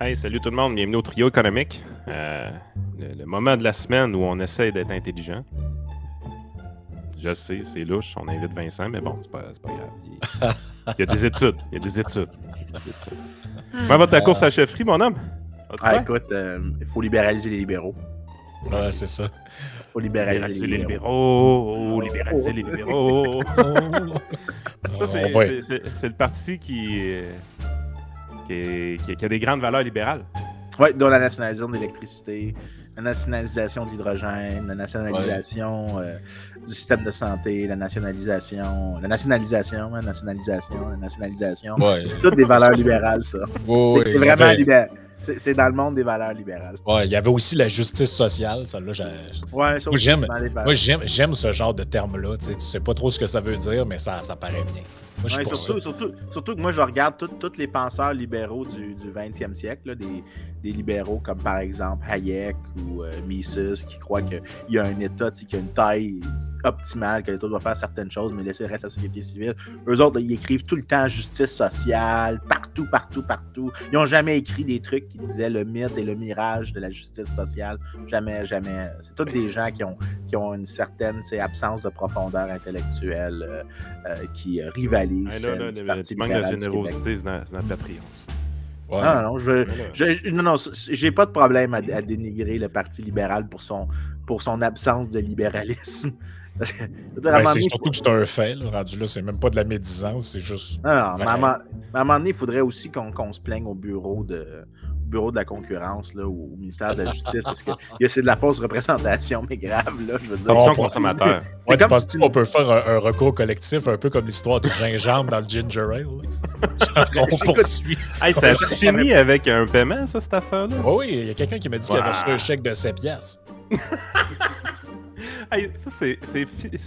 Hey, salut tout le monde, bienvenue au Trio économique. Le moment de la semaine où on essaie d'être intelligent. Je sais, c'est louche, on invite Vincent, mais bon, c'est pas grave. Il y a des études, il y a des études. Comment va ta course à la chefferie, mon homme? Écoute, il faut libéraliser les libéraux. Ouais, c'est ça. Il faut libéraliser les libéraux. Libéraliser les libéraux. Ça, c'est le parti qui a des grandes valeurs libérales. Oui, dont la nationalisation de l'électricité, la nationalisation de l'hydrogène, la nationalisation du système de santé, la nationalisation. Ouais. Toutes des valeurs libérales, ça. Ouais, c'est vraiment libéral. C'est dans le monde des valeurs libérales. Ouais, il y avait aussi la justice sociale. Moi, j'aime ce genre de terme-là. Tu sais pas trop ce que ça veut dire, mais ça paraît bien. Moi, surtout que moi, je regarde tous les penseurs libéraux du 20e siècle, là, des libéraux comme par exemple Hayek ou Mises, qui croient qu'il y a un État qui a une taille optimale, que l'État doit faire certaines choses, mais laisser le reste à la société civile. Eux autres, ils écrivent tout le temps justice sociale, partout. Ils n'ont jamais écrit des trucs qui disaient le mythe et le mirage de la justice sociale. Jamais. C'est tous des gens qui ont une certaine absence de profondeur intellectuelle qui rivalisent. Tu manques de générosité, c'est notre patrie. Ouais. Non, j'ai pas de problème à dénigrer le Parti libéral pour son absence de libéralisme. C'est surtout que c'est un fait, là, rendu là, c'est même pas de la médisance, c'est juste. Mais à un moment donné, il faudrait aussi qu'on se plaigne au bureau de la concurrence, là, au ministère de la Justice, parce que c'est de la fausse représentation, mais grave, là, je veux dire. Consommateur. Ouais, tu penses qu'on peut faire un recours collectif, un peu comme l'histoire du gingembre dans le ginger ale? On poursuit. Hey, ça a fini avec un paiement, ça, cette affaire-là? Oui, il y a quelqu'un qui m'a dit qu'il avait reçu un chèque de 7 piastres. Hey, ça, c'est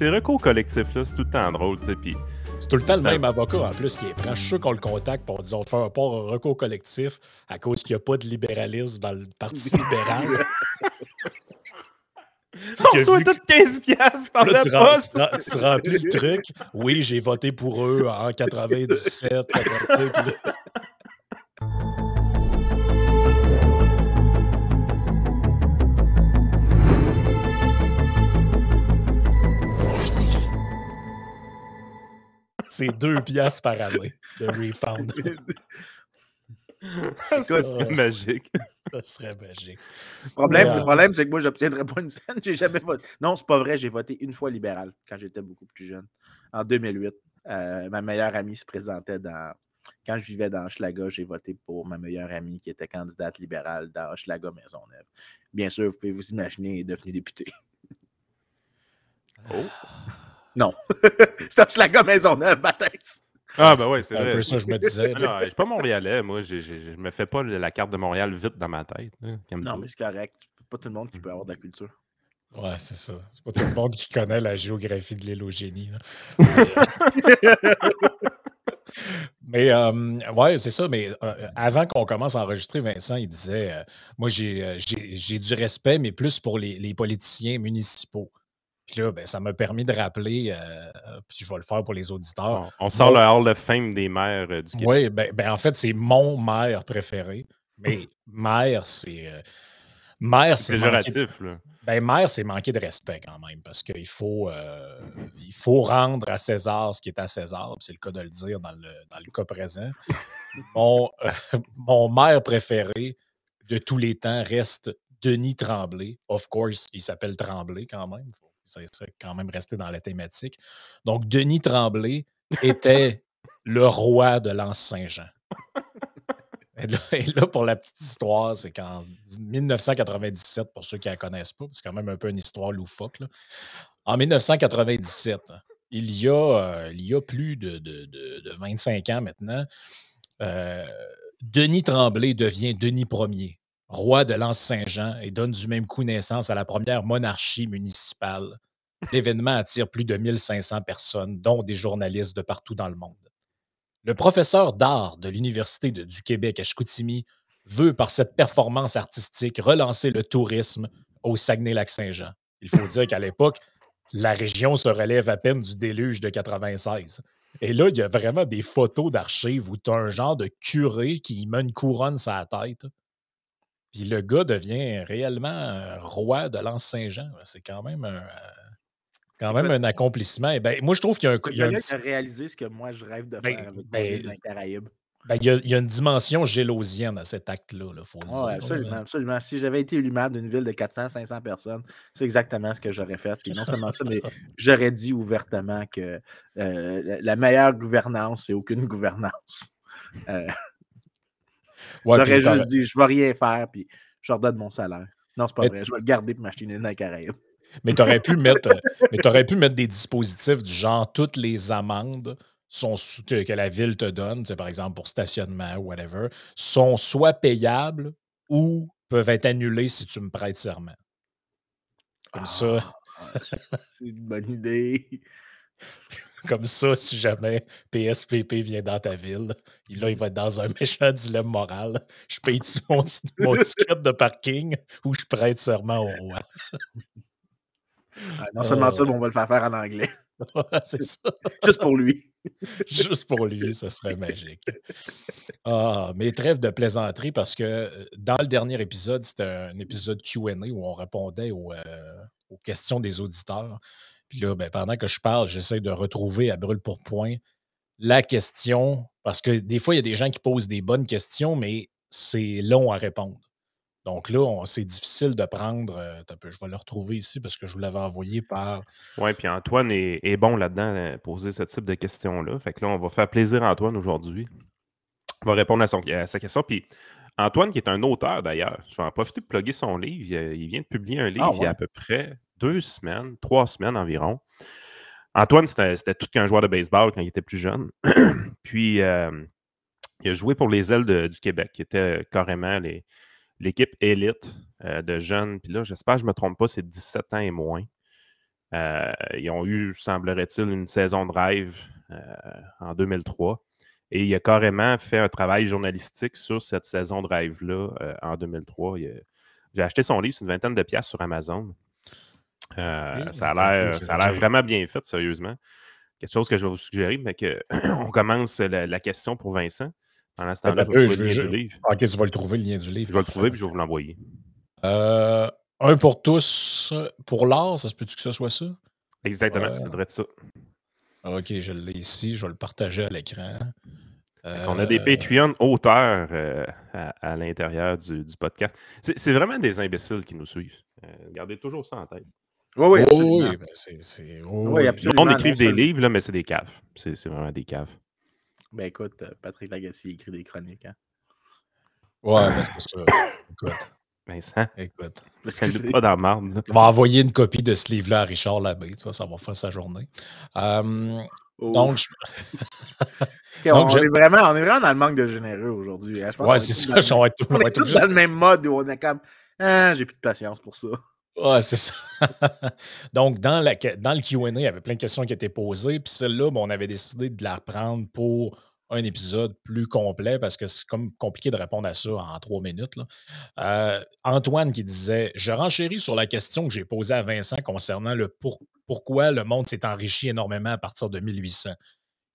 recours collectif, là, c'est tout le temps drôle, tu sais, puis... C'est tout le temps le même avocat, en plus, qui est prêt. Je suis sûr qu'on le contacte pour dire on te fait un recours collectif à cause qu'il n'y a pas de libéralisme dans le Parti libéral. On reçoit tout 15 piastres par la poste! Tu remplis le truc. Oui, j'ai voté pour eux en 97. C'est 2 piastres par année de refund. Ça serait magique. Ça serait magique. Le problème, c'est que moi, j'obtiendrais pas une scène. J'ai jamais voté. Non, c'est pas vrai. J'ai voté une fois libéral quand j'étais beaucoup plus jeune. En 2008, ma meilleure amie se présentait quand je vivais dans Hochelaga, j'ai voté pour ma meilleure amie qui était candidate libérale dans Hochelaga Maisonneuve. Bien sûr, vous pouvez vous imaginer, elle est devenue députée. Oh! Non. C'est Hochelaga Maisonneuve, ma tête. Ah, ben ouais, c'est vrai. Un peu ça, je me disais. Non, je suis pas Montréalais, moi. Je me fais pas la carte de Montréal vite dans ma tête. Non, mais c'est correct. C'est pas tout le monde qui peut avoir de la culture. Ouais, c'est ça. C'est pas tout le monde qui connaît la géographie de l'île au génie. Mais ouais, c'est ça. Mais avant qu'on commence à enregistrer, Vincent, il disait moi, j'ai du respect, mais plus pour les politiciens municipaux. Puis là, ça m'a permis de rappeler, puis je vais le faire pour les auditeurs. On sort le Hall of Fame des maires du Québec. Oui, en fait, c'est mon maire préféré. Mais maire, c'est. Maire, c'est péjoratif, là. Maire, c'est manquer de respect quand même, parce qu'il faut rendre à César ce qui est à César. C'est le cas de le dire dans le cas présent. Mon maire préféré de tous les temps reste Denis Tremblay. Of course, il s'appelle Tremblay quand même. C'est quand même resté dans la thématique. Donc, Denis Tremblay était le roi de l'Anse-Saint-Jean. Et là, pour la petite histoire, c'est qu'en 1997, pour ceux qui ne la connaissent pas, c'est quand même un peu une histoire loufoque, là. En 1997, il y a plus de 25 ans maintenant, Denis Tremblay devient Denis Ier, roi de l'Anse-Saint-Jean, et donne du même coup naissance à la première monarchie municipale. L'événement attire plus de 1500 personnes, dont des journalistes de partout dans le monde. Le professeur d'art de l'Université du Québec à Chicoutimi veut, par cette performance artistique, relancer le tourisme au Saguenay-Lac-Saint-Jean. Il faut dire qu'à l'époque, la région se relève à peine du déluge de 96. Et là, il y a vraiment des photos d'archives où tu as un genre de curé qui met une couronne sur la tête, Puis le gars devient réellement roi de l'Anse Saint-Jean. C'est quand même Écoute, un accomplissement. Et ben, moi, je trouve qu'il y a un, ce il y a un gars-là qui petit. a réalisé ce que moi je rêve de Ben, faire avec mon île dans ben, les Caraïbes. il y a une dimension gélosienne à cet acte-là, il faut le Oh, dire. absolument, absolument. Si j'avais été élu maire d'une ville de 400-500 personnes, c'est exactement ce que j'aurais fait. Puis non seulement ça, mais j'aurais dit ouvertement que la meilleure gouvernance, c'est aucune gouvernance. Ouais, J'aurais puis juste dit, je ne vais rien faire, puis je redonne mon salaire. Non, c'est pas vrai. Je vais le garder pour m'acheter une île dans les Caraïbes. mais tu aurais pu mettre des dispositifs du genre toutes les amendes que la ville te donne, par exemple pour stationnement ou whatever, sont soit payables ou peuvent être annulées si tu me prêtes serment. Comme ça, C'est une bonne idée. comme ça, si jamais PSPP vient dans ta ville, là, il va être dans un méchant dilemme moral. Je paye-tu mon ticket de parking ou je prête serment au roi? Non seulement ça, mais on va le faire faire en anglais. C'est ça. Juste pour lui. Juste pour lui, ça serait magique. Ah, mais trêve de plaisanterie parce que dans le dernier épisode, c'était un épisode Q&A où on répondait aux questions des auditeurs. Puis là, ben, pendant que je parle, j'essaie de retrouver à brûle-pourpoint la question parce que des fois, il y a des gens qui posent des bonnes questions, mais c'est long à répondre. Donc là, c'est difficile de prendre. Je vais le retrouver ici parce que je vous l'avais envoyé par. Oui, puis Antoine est bon là-dedans, poser ce type de questions-là. Fait que là, on va faire plaisir à Antoine aujourd'hui. On va répondre à sa question. Puis Antoine, qui est un auteur d'ailleurs, je vais en profiter pour plugger son livre. Il vient de publier un livre il y a à peu près 2 semaines, 3 semaines environ. Antoine, c'était tout qu'un joueur de baseball quand il était plus jeune. Puis, il a joué pour les Ailes du Québec, qui était carrément l'équipe élite de jeunes. Puis là, j'espère que je ne me trompe pas, c'est 17 ans et moins. Ils ont eu, semblerait-il, une saison de rêve en 2003. Et il a carrément fait un travail journalistique sur cette saison de rêve-là en 2003. J'ai acheté son livre, c'est une vingtaine de piastres sur Amazon. Ça a l'air vraiment bien fait, sérieusement. Quelque chose que je vais vous suggérer, mais qu'on commence la question pour Vincent. Pendant ce temps-là, je vais trouver le lien du livre. OK, tu vas le trouver, le lien du livre. Je vais le trouver, puis je vais vous l'envoyer. Un pour tous, pour l'art, ça se peut-tu que ce soit ça? Exactement, c'est vrai de ça. OK, je l'ai ici, je vais le partager à l'écran. On a des Patreon auteurs à l'intérieur du podcast. C'est vraiment des imbéciles qui nous suivent. Gardez toujours ça en tête. Oui, absolument. Oui, ben Oui, absolument. Le monde écrive des livres, là, mais c'est des caves. C'est vraiment des caves. Ben écoute, Patrick Lagacé écrit des chroniques. Hein? Ouais, ben c'est ça. Écoute. Vincent, écoute. c'est pas dans la marde. Je vais envoyer une copie de ce livre-là à Richard Labbé. Tu vois, ça va faire sa journée. Donc, on est vraiment dans le manque de généreux aujourd'hui. Hein? Ouais, c'est ça. On est tous dans le même mode où on est comme j'ai plus de patience pour ça. Ouais, c'est ça. Donc, dans le Q&A, il y avait plein de questions qui étaient posées. Puis celle-là, on avait décidé de la reprendre pour un épisode plus complet parce que c'est comme compliqué de répondre à ça en 3 minutes. Là. Antoine qui disait « Je renchéris sur la question que j'ai posée à Vincent concernant le pourquoi le monde s'est enrichi énormément à partir de 1800. »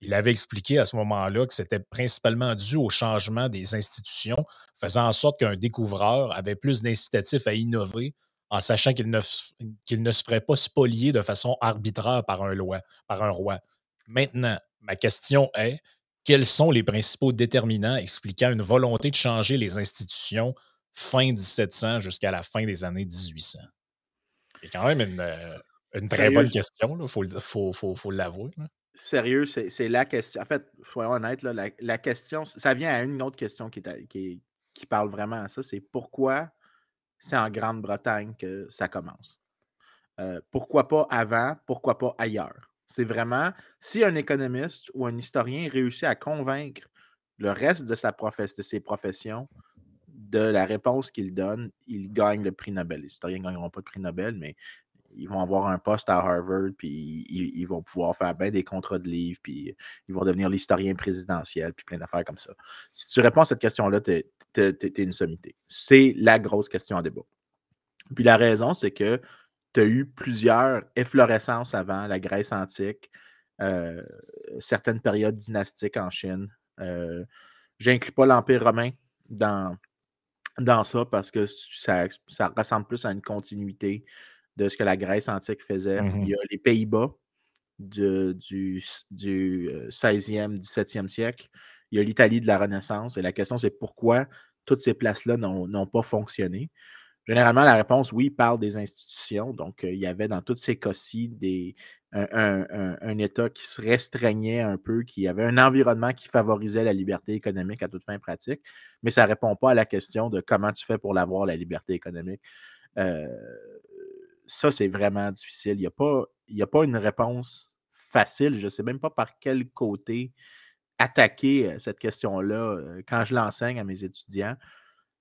Il avait expliqué à ce moment-là que c'était principalement dû au changement des institutions, faisant en sorte qu'un découvreur avait plus d'incitatifs à innover en sachant qu'il ne se ferait pas spolier de façon arbitraire par un roi. Maintenant, ma question est, quels sont les principaux déterminants expliquant une volonté de changer les institutions fin 1700 jusqu'à la fin des années 1800? C'est quand même une très bonne question, il faut l'avouer. Là. Sérieux, c'est la question. En fait, soyons honnêtes, là, la question, ça vient à une autre question qui parle vraiment à ça, c'est pourquoi c'est en Grande-Bretagne que ça commence. Pourquoi pas avant, pourquoi pas ailleurs? C'est vraiment, si un économiste ou un historien réussit à convaincre le reste de ses professions de la réponse qu'il donne, il gagne le prix Nobel. Les historiens ne gagneront pas de prix Nobel, mais ils vont avoir un poste à Harvard, puis ils vont pouvoir faire bien des contrats de livres, puis ils vont devenir l'historien présidentiel, puis plein d'affaires comme ça. Si tu réponds à cette question-là, tu es une sommité. C'est la grosse question à débat. Puis la raison, c'est que tu as eu plusieurs efflorescences avant la Grèce antique, certaines périodes dynastiques en Chine. Je n'inclus pas l'Empire romain dans dans ça parce que ça ressemble plus à une continuité de ce que la Grèce antique faisait. Il y a les Pays-Bas du 16e, 17e siècle. Il y a l'Italie de la Renaissance. Et la question, c'est pourquoi toutes ces places-là n'ont pas fonctionné. Généralement, la réponse, oui, parle des institutions. Donc, il y avait dans tous ces cas-ci un État qui se restreignait un peu, qui avait un environnement qui favorisait la liberté économique à toute fin pratique, mais ça ne répond pas à la question de comment tu fais pour l'avoir, la liberté économique. Euh, Ça, c'est vraiment difficile. Il n'y a pas une réponse facile. Je ne sais même pas par quel côté attaquer cette question-là quand je l'enseigne à mes étudiants.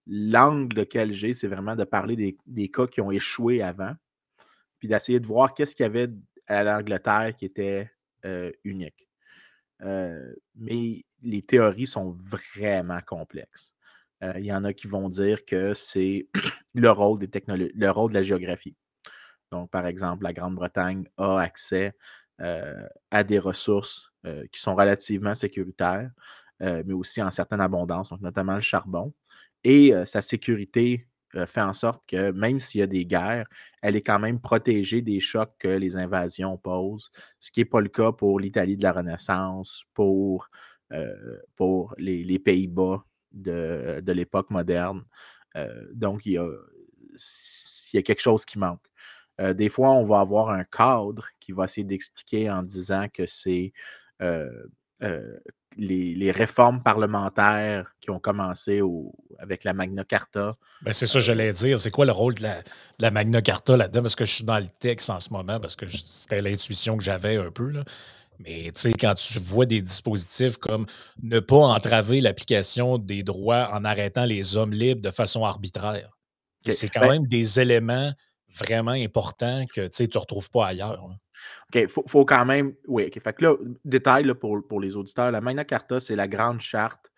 L'angle lequel j'ai, c'est vraiment de parler des cas qui ont échoué avant, puis d'essayer de voir qu'est-ce qu'il y avait à l'Angleterre qui était unique. Mais les théories sont vraiment complexes. Il y en a qui vont dire que c'est le rôle des technologies, le rôle de la géographie. Donc, par exemple, la Grande-Bretagne a accès à des ressources qui sont relativement sécuritaires, mais aussi en certaine abondance, donc notamment le charbon. Et sa sécurité fait en sorte que même s'il y a des guerres, elle est quand même protégée des chocs que les invasions posent, ce qui n'est pas le cas pour l'Italie de la Renaissance, pour les Pays-Bas de l'époque moderne. Donc, il y a quelque chose qui manque. Des fois, on va avoir un cadre qui va essayer d'expliquer en disant que c'est euh, euh, les réformes parlementaires qui ont commencé avec la Magna Carta. Ben, c'est ça, j'allais dire. C'est quoi le rôle de la Magna Carta là-dedans? Parce que je suis dans le texte en ce moment, parce que c'était l'intuition que j'avais un peu, là. Mais tu sais, quand tu vois des dispositifs comme ne pas entraver l'application des droits en arrêtant les hommes libres de façon arbitraire, OK. c'est quand Ben, même des éléments vraiment importants que tu ne retrouves pas ailleurs, là. OK, faut quand même. Oui, OK. Fait que là, détail là, pour les auditeurs, la Magna Carta, c'est la grande charte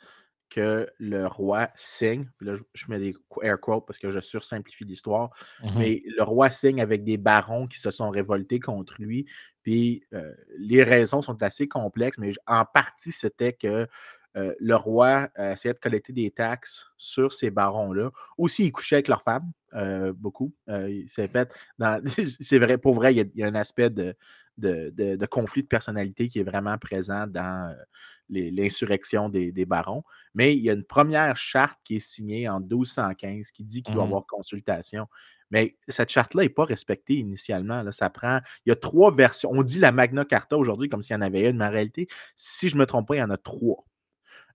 que le roi signe. Puis là, je mets des air quotes parce que je sursimplifie l'histoire. Mais le roi signe avec des barons qui se sont révoltés contre lui. Puis les raisons sont assez complexes, mais en partie, c'était que le roi essayait de collecter des taxes sur ces barons-là. Aussi, il couchait avec leurs femmes, beaucoup. C'est fait c'est vrai, pour vrai, il y a un aspect de conflit de personnalité qui est vraiment présent dans l'insurrection des barons. Mais il y a une première charte qui est signée en 1215 qui dit qu'il doit y avoir consultation. Mais cette charte-là n'est pas respectée initialement. Là. Il y a 3 versions. On dit la Magna Carta aujourd'hui comme s'il y en avait une, mais en réalité, si je ne me trompe pas, il y en a 3.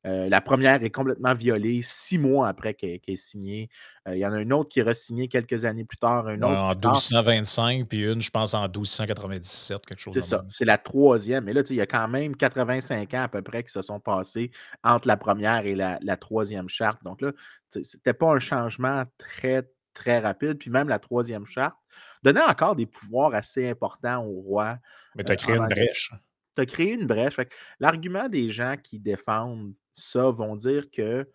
La première est complètement violée 6 mois après qu'elle est signée. Il y en a une autre qui est re-signée quelques années plus tard, un Ouais, autre en plus tard. 1225, puis une, je pense, en 1297, quelque chose C'est de ça, même. c'est la 3e. Mais là, il y a quand même 85 ans à peu près qui se sont passés entre la première et la 3e charte. Donc là, c'était pas un changement très, très rapide. Puis même la 3e charte donnait encore des pouvoirs assez importants au roi Mais tu as créé en une Angleterre. brèche. Tu as créé une brèche. L'argument des gens qui défendent ça vont dire que.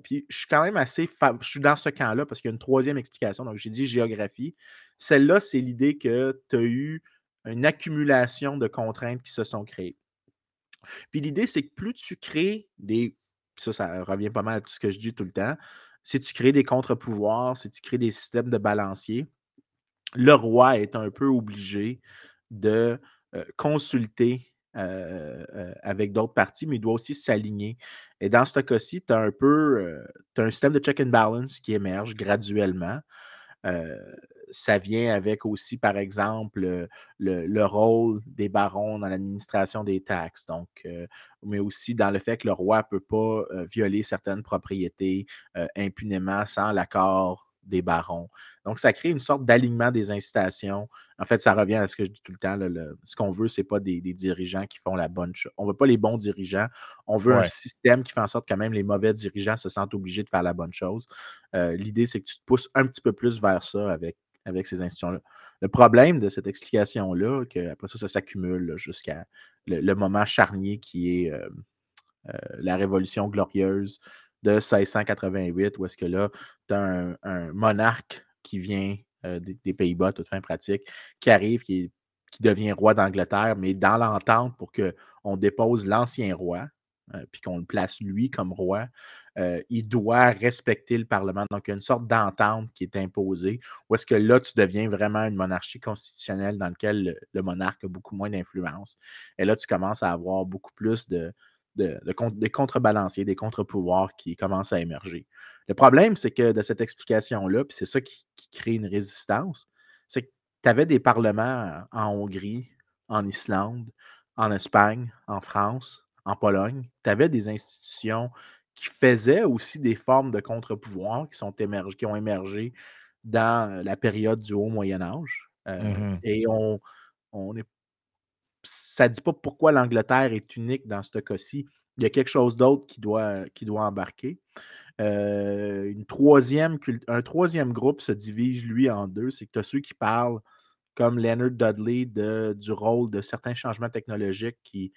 Puis je suis quand même je suis dans ce camp-là parce qu'il y a une 3e explication. Donc, j'ai dit géographie. Celle-là, c'est l'idée que tu as eu une accumulation de contraintes qui se sont créées. Puis l'idée, c'est que plus tu crées ça revient pas mal à tout ce que je dis tout le temps. Si tu crées des contre-pouvoirs, si tu crées des systèmes de balancier, le roi est un peu obligé de consulter avec d'autres parties, mais il doit aussi s'aligner. Et dans ce cas-ci, tu as un système de check and balance qui émerge graduellement. Euh, Ça vient avec aussi, par exemple, le rôle des barons dans l'administration des taxes, donc, mais aussi dans le fait que le roi ne peut pas violer certaines propriétés impunément sans l'accord des barons. Donc, ça crée une sorte d'alignement des incitations. En fait, ça revient à ce que je dis tout le temps. Là, ce qu'on veut, ce n'est pas des dirigeants qui font la bonne chose. On ne veut pas les bons dirigeants. On veut un Ouais. système qui fait en sorte que même les mauvais dirigeants se sentent obligés de faire la bonne chose. L'idée, c'est que tu te pousses un petit peu plus vers ça avec ces institutions-là. Le problème de cette explication-là, qu'après ça s'accumule jusqu'à le moment charnier qui est la Révolution glorieuse de 1688, où est-ce que là, tu as un monarque qui vient des Pays-Bas, toute fin pratique, qui arrive, qui devient roi d'Angleterre, mais dans l'entente pour qu'on dépose l'ancien roi, puis qu'on le place lui comme roi, il doit respecter le Parlement. Donc, il y a une sorte d'entente qui est imposée, où est-ce que là, tu deviens vraiment une monarchie constitutionnelle dans laquelle le monarque a beaucoup moins d'influence. Et là, tu commences à avoir beaucoup plus des contrebalanciers, des contre-pouvoirs qui commencent à émerger. Le problème, c'est que de cette explication-là, puis c'est ça qui crée une résistance, c'est que tu avais des parlements en Hongrie, en Islande, en Espagne, en France, en Pologne. Tu avais des institutions qui faisaient aussi des formes de contre-pouvoir qui ont émergé dans la période du Haut Moyen Âge. Mhm. Et on est ça ne dit pas pourquoi l'Angleterre est unique dans ce cas-ci. Il y a quelque chose d'autre qui doit embarquer. Un troisième groupe se divise, lui, en deux. C'est que tu as ceux qui parlent, comme Leonard Dudley, du rôle de certains changements technologiques qui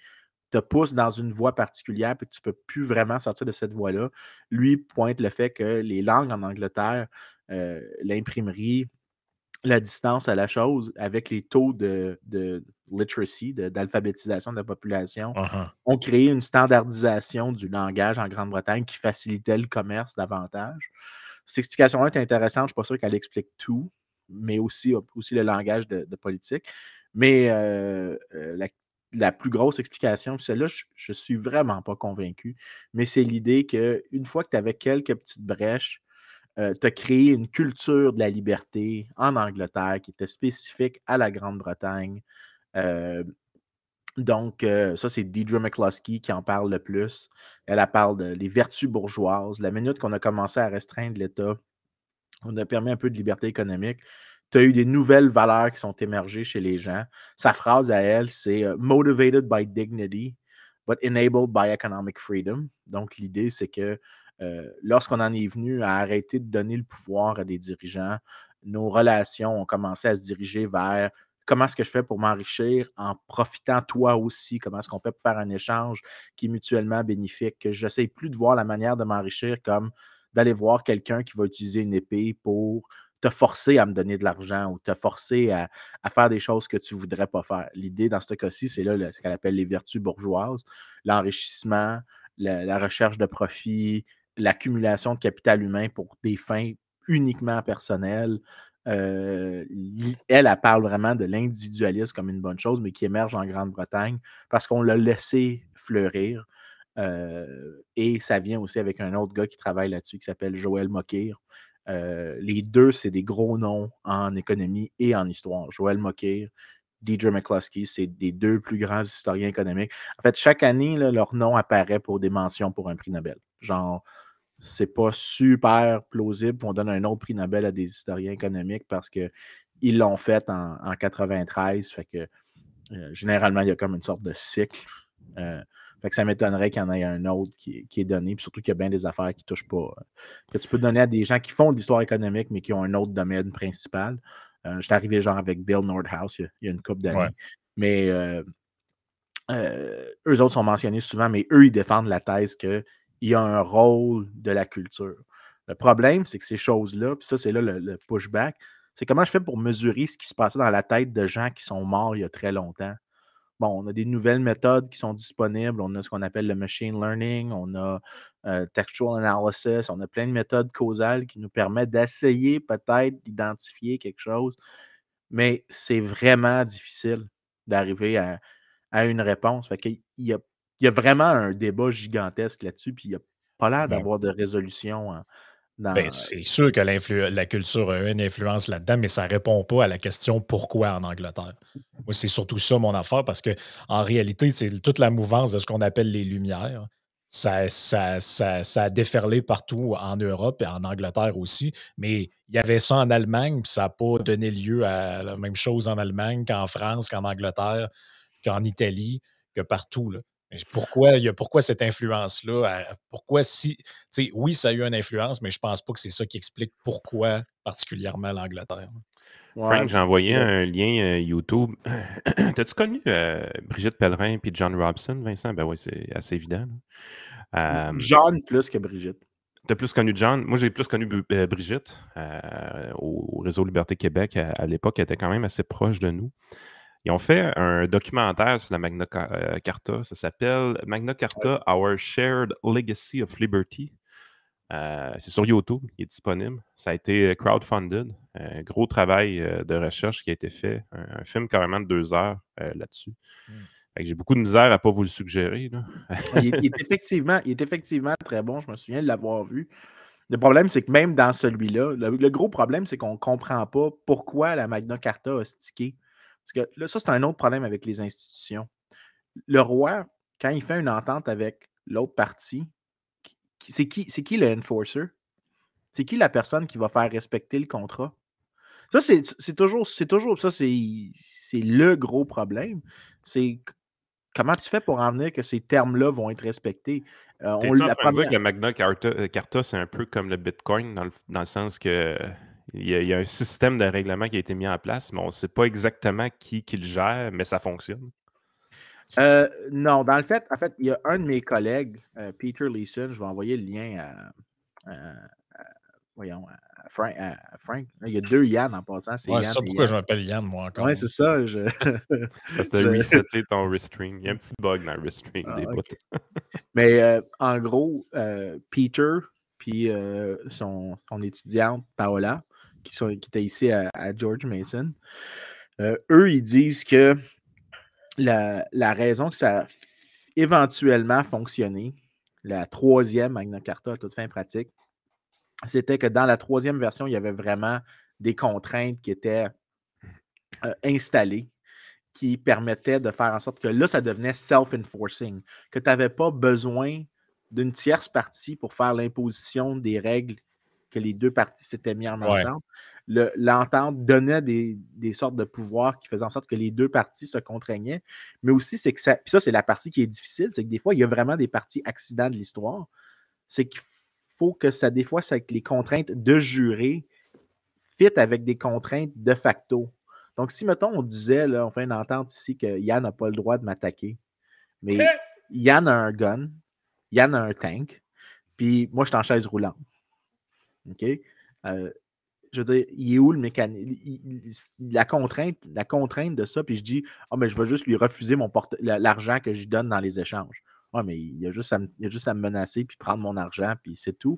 te poussent dans une voie particulière et que tu ne peux plus vraiment sortir de cette voie-là. Lui pointe le fait que les langues en Angleterre, l'imprimerie, la distance à la chose avec les taux de literacy, d'alphabétisation de la population, Uh-huh. ont créé une standardisation du langage en Grande-Bretagne qui facilitait le commerce davantage. Cette explication-là est intéressante. Je ne suis pas sûr qu'elle explique tout, mais aussi le langage de politique. Mais la plus grosse explication, puis celle-là, je ne suis vraiment pas convaincu, mais c'est l'idée qu'une fois que tu avais quelques petites brèches, tu as créé une culture de la liberté en Angleterre qui était spécifique à la Grande-Bretagne. Donc, ça, c'est Deirdre McCloskey qui en parle le plus. Elle parle des vertus bourgeoises. La minute qu'on a commencé à restreindre l'État, on a permis un peu de liberté économique. Tu as eu des nouvelles valeurs qui sont émergées chez les gens. Sa phrase à elle, c'est Motivated by dignity, but enabled by economic freedom. Donc, l'idée, c'est que lorsqu'on en est venu à arrêter de donner le pouvoir à des dirigeants, nos relations ont commencé à se diriger vers comment est-ce que je fais pour m'enrichir en profitant toi aussi, comment est-ce qu'on fait pour faire un échange qui est mutuellement bénéfique, que je n'essaie plus de voir la manière de m'enrichir comme d'aller voir quelqu'un qui va utiliser une épée pour te forcer à me donner de l'argent ou te forcer à faire des choses que tu ne voudrais pas faire. L'idée dans ce cas-ci, c'est là ce qu'elle appelle les vertus bourgeoises, l'enrichissement, la recherche de profit, l'accumulation de capital humain pour des fins uniquement personnelles. Elle parle vraiment de l'individualisme comme une bonne chose, mais qui émerge en Grande-Bretagne parce qu'on l'a laissé fleurir. Et ça vient aussi avec un autre gars qui travaille là-dessus qui s'appelle Joël Mokyr. Les deux, c'est des gros noms en économie et en histoire. Joël Mokyr, Deirdre McCloskey, c'est des deux plus grands historiens économiques. En fait, chaque année, là, leur nom apparaît pour des mentions pour un prix Nobel. Genre, c'est pas super plausible qu'on donne un autre prix Nobel à des historiens économiques parce qu'ils l'ont fait en 93. Fait que généralement, il y a comme une sorte de cycle. Fait que ça m'étonnerait qu'il y en ait un autre qui est donné. Puis surtout qu'il y a bien des affaires qui ne touchent pas. Que tu peux donner à des gens qui font de l'histoire économique, mais qui ont un autre domaine principal. Je suis arrivé genre avec Bill Nordhaus il y a une couple d'années. Ouais. Mais eux autres sont mentionnés souvent, mais eux, ils défendent la thèse qu'il y a un rôle de la culture. Le problème, c'est que ces choses-là, puis ça, c'est là le pushback, c'est comment je fais pour mesurer ce qui se passait dans la tête de gens qui sont morts il y a très longtemps. Bon, on a des nouvelles méthodes qui sont disponibles. On a ce qu'on appelle le machine learning, on a textual analysis, on a plein de méthodes causales qui nous permettent d'essayer peut-être d'identifier quelque chose, mais c'est vraiment difficile d'arriver à une réponse. Fait qu'il y a vraiment un débat gigantesque là-dessus, puis il n'y a pas l'air Ouais. d'avoir de résolution Ben, c'est sûr que la culture a une influence là-dedans, mais ça ne répond pas à la question pourquoi en Angleterre. Moi, c'est surtout ça mon affaire, parce que en réalité, c'est toute la mouvance de ce qu'on appelle les Lumières. Ça a déferlé partout en Europe et en Angleterre aussi, mais il y avait ça en Allemagne, puis ça n'a pas donné lieu à la même chose en Allemagne qu'en France, qu'en Angleterre, qu'en Italie, que partout, là. Pourquoi cette influence-là? Pourquoi si. Tu sais, oui, ça a eu une influence, mais je pense pas que c'est ça qui explique pourquoi particulièrement l'Angleterre. Frank, j'ai envoyé Ouais. un lien YouTube. T'as-tu connu Brigitte Pellerin et John Robson, Vincent? Ben oui, c'est assez évident. John plus que Brigitte. T'as plus connu John. Moi, j'ai plus connu Brigitte au Réseau Liberté Québec. À l'époque, elle était quand même assez proche de nous. Ils ont fait un documentaire sur la Magna Carta. Ça s'appelle Magna Carta, Our Shared Legacy of Liberty. C'est sur YouTube, il est disponible. Ça a été crowdfunded. Gros travail de recherche qui a été fait. Un film carrément de 2 heures là-dessus. Fait que j'ai beaucoup de misère à ne pas vous le suggérer. Là. Il est effectivement très bon. Je me souviens de l'avoir vu. Le problème, c'est que même dans celui-là, le gros problème, c'est qu'on ne comprend pas pourquoi la Magna Carta a stické. Parce que là, ça, c'est un autre problème avec les institutions. Le roi, quand il fait une entente avec l'autre partie, c'est qui le enforcer? C'est qui la personne qui va faire respecter le contrat? Ça, c'est toujours ça, c'est le gros problème. C'est comment tu fais pour en venir que ces termes-là vont être respectés? T'es-tu en train de dire que la Magna Carta, c'est un peu comme le Bitcoin, dans le sens que il y a un système de règlement qui a été mis en place, mais on ne sait pas exactement qui le gère, mais ça fonctionne? Non, en fait, il y a un de mes collègues, Peter Leeson, je vais envoyer le lien voyons, à Frank. Il y a 2 Yann en passant, c'est Ouais, Yann c'est ça et pourquoi Yann. je m'appelle Yann, moi, encore. Ouais, c'est ça. Parce que tu as reseté ton Restream. Il y a un petit bug dans le Restream des bouts. OK. Mais en gros, Peter puis son étudiante, Paola, qui était ici à George Mason, eux, ils disent que la raison que ça a éventuellement fonctionné, la 3e Magna Carta à toute fin pratique, c'était que dans la 3e version, il y avait vraiment des contraintes qui étaient installées, qui permettaient de faire en sorte que là, ça devenait self-enforcing, que tu n'avais pas besoin d'une tierce partie pour faire l'imposition des règles que les 2 parties s'étaient mis en entente. L'entente donnait des sortes de pouvoirs qui faisaient en sorte que les 2 parties se contraignaient, mais aussi, c'est que ça c'est la partie qui est difficile, c'est que des fois, il y a vraiment des parties accidents de l'histoire. C'est qu'il faut que ça, des fois, c'est que les contraintes de juré fit avec des contraintes de facto. Donc, si, mettons, on disait, là, on fait une entente ici que Yann n'a pas le droit de m'attaquer, mais Yann a un gun, Yann a un tank, puis moi, je suis en chaise roulante. OK? Je veux dire, il est où le mécanisme? La contrainte de ça, puis je dis, mais je vais juste lui refuser l'argent que je lui donne dans les échanges. Ouais, mais il a juste à me menacer, puis prendre mon argent, puis c'est tout.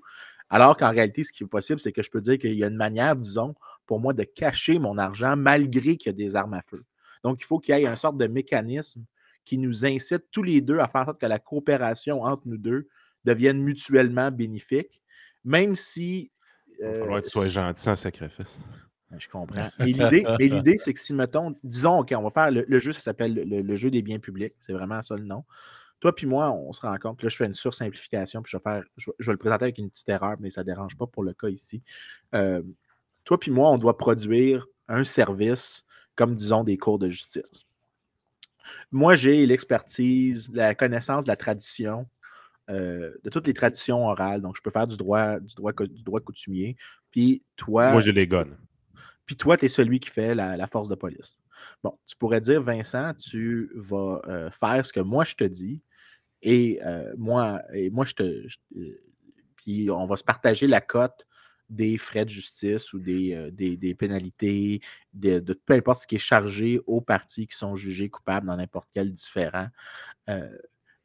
Alors qu'en réalité, ce qui est possible, c'est que je peux dire qu'il y a une manière, disons, pour moi de cacher mon argent malgré qu'il y a des armes à feu. Donc, il faut qu'il y ait une sorte de mécanisme qui nous incite tous les deux à faire en sorte que la coopération entre nous deux devienne mutuellement bénéfique, même si Il va falloir que tu sois gentil sans sacrifice. je comprends. Mais l'idée, c'est que si, mettons, disons, OK, on va faire le jeu, ça s'appelle le jeu des biens publics. C'est vraiment ça le nom. Toi puis moi, on se rend compte. Puis là, je fais une sursimplification, puis je vais le présenter avec une petite erreur, mais ça ne dérange pas pour le cas ici. Toi puis moi, on doit produire un service comme, disons, des cours de justice. Moi, j'ai l'expertise, la connaissance de la tradition, de toutes les traditions orales. Donc, je peux faire du droit coutumier. Puis toi... Moi, j'ai les guns. Puis toi, tu es celui qui fait la force de police. Bon, tu pourrais dire, Vincent, tu vas faire ce que moi je te dis et moi puis on va se partager la cote des frais de justice ou des pénalités, de peu importe ce qui est chargé aux parties qui sont jugées coupables dans n'importe quel différend.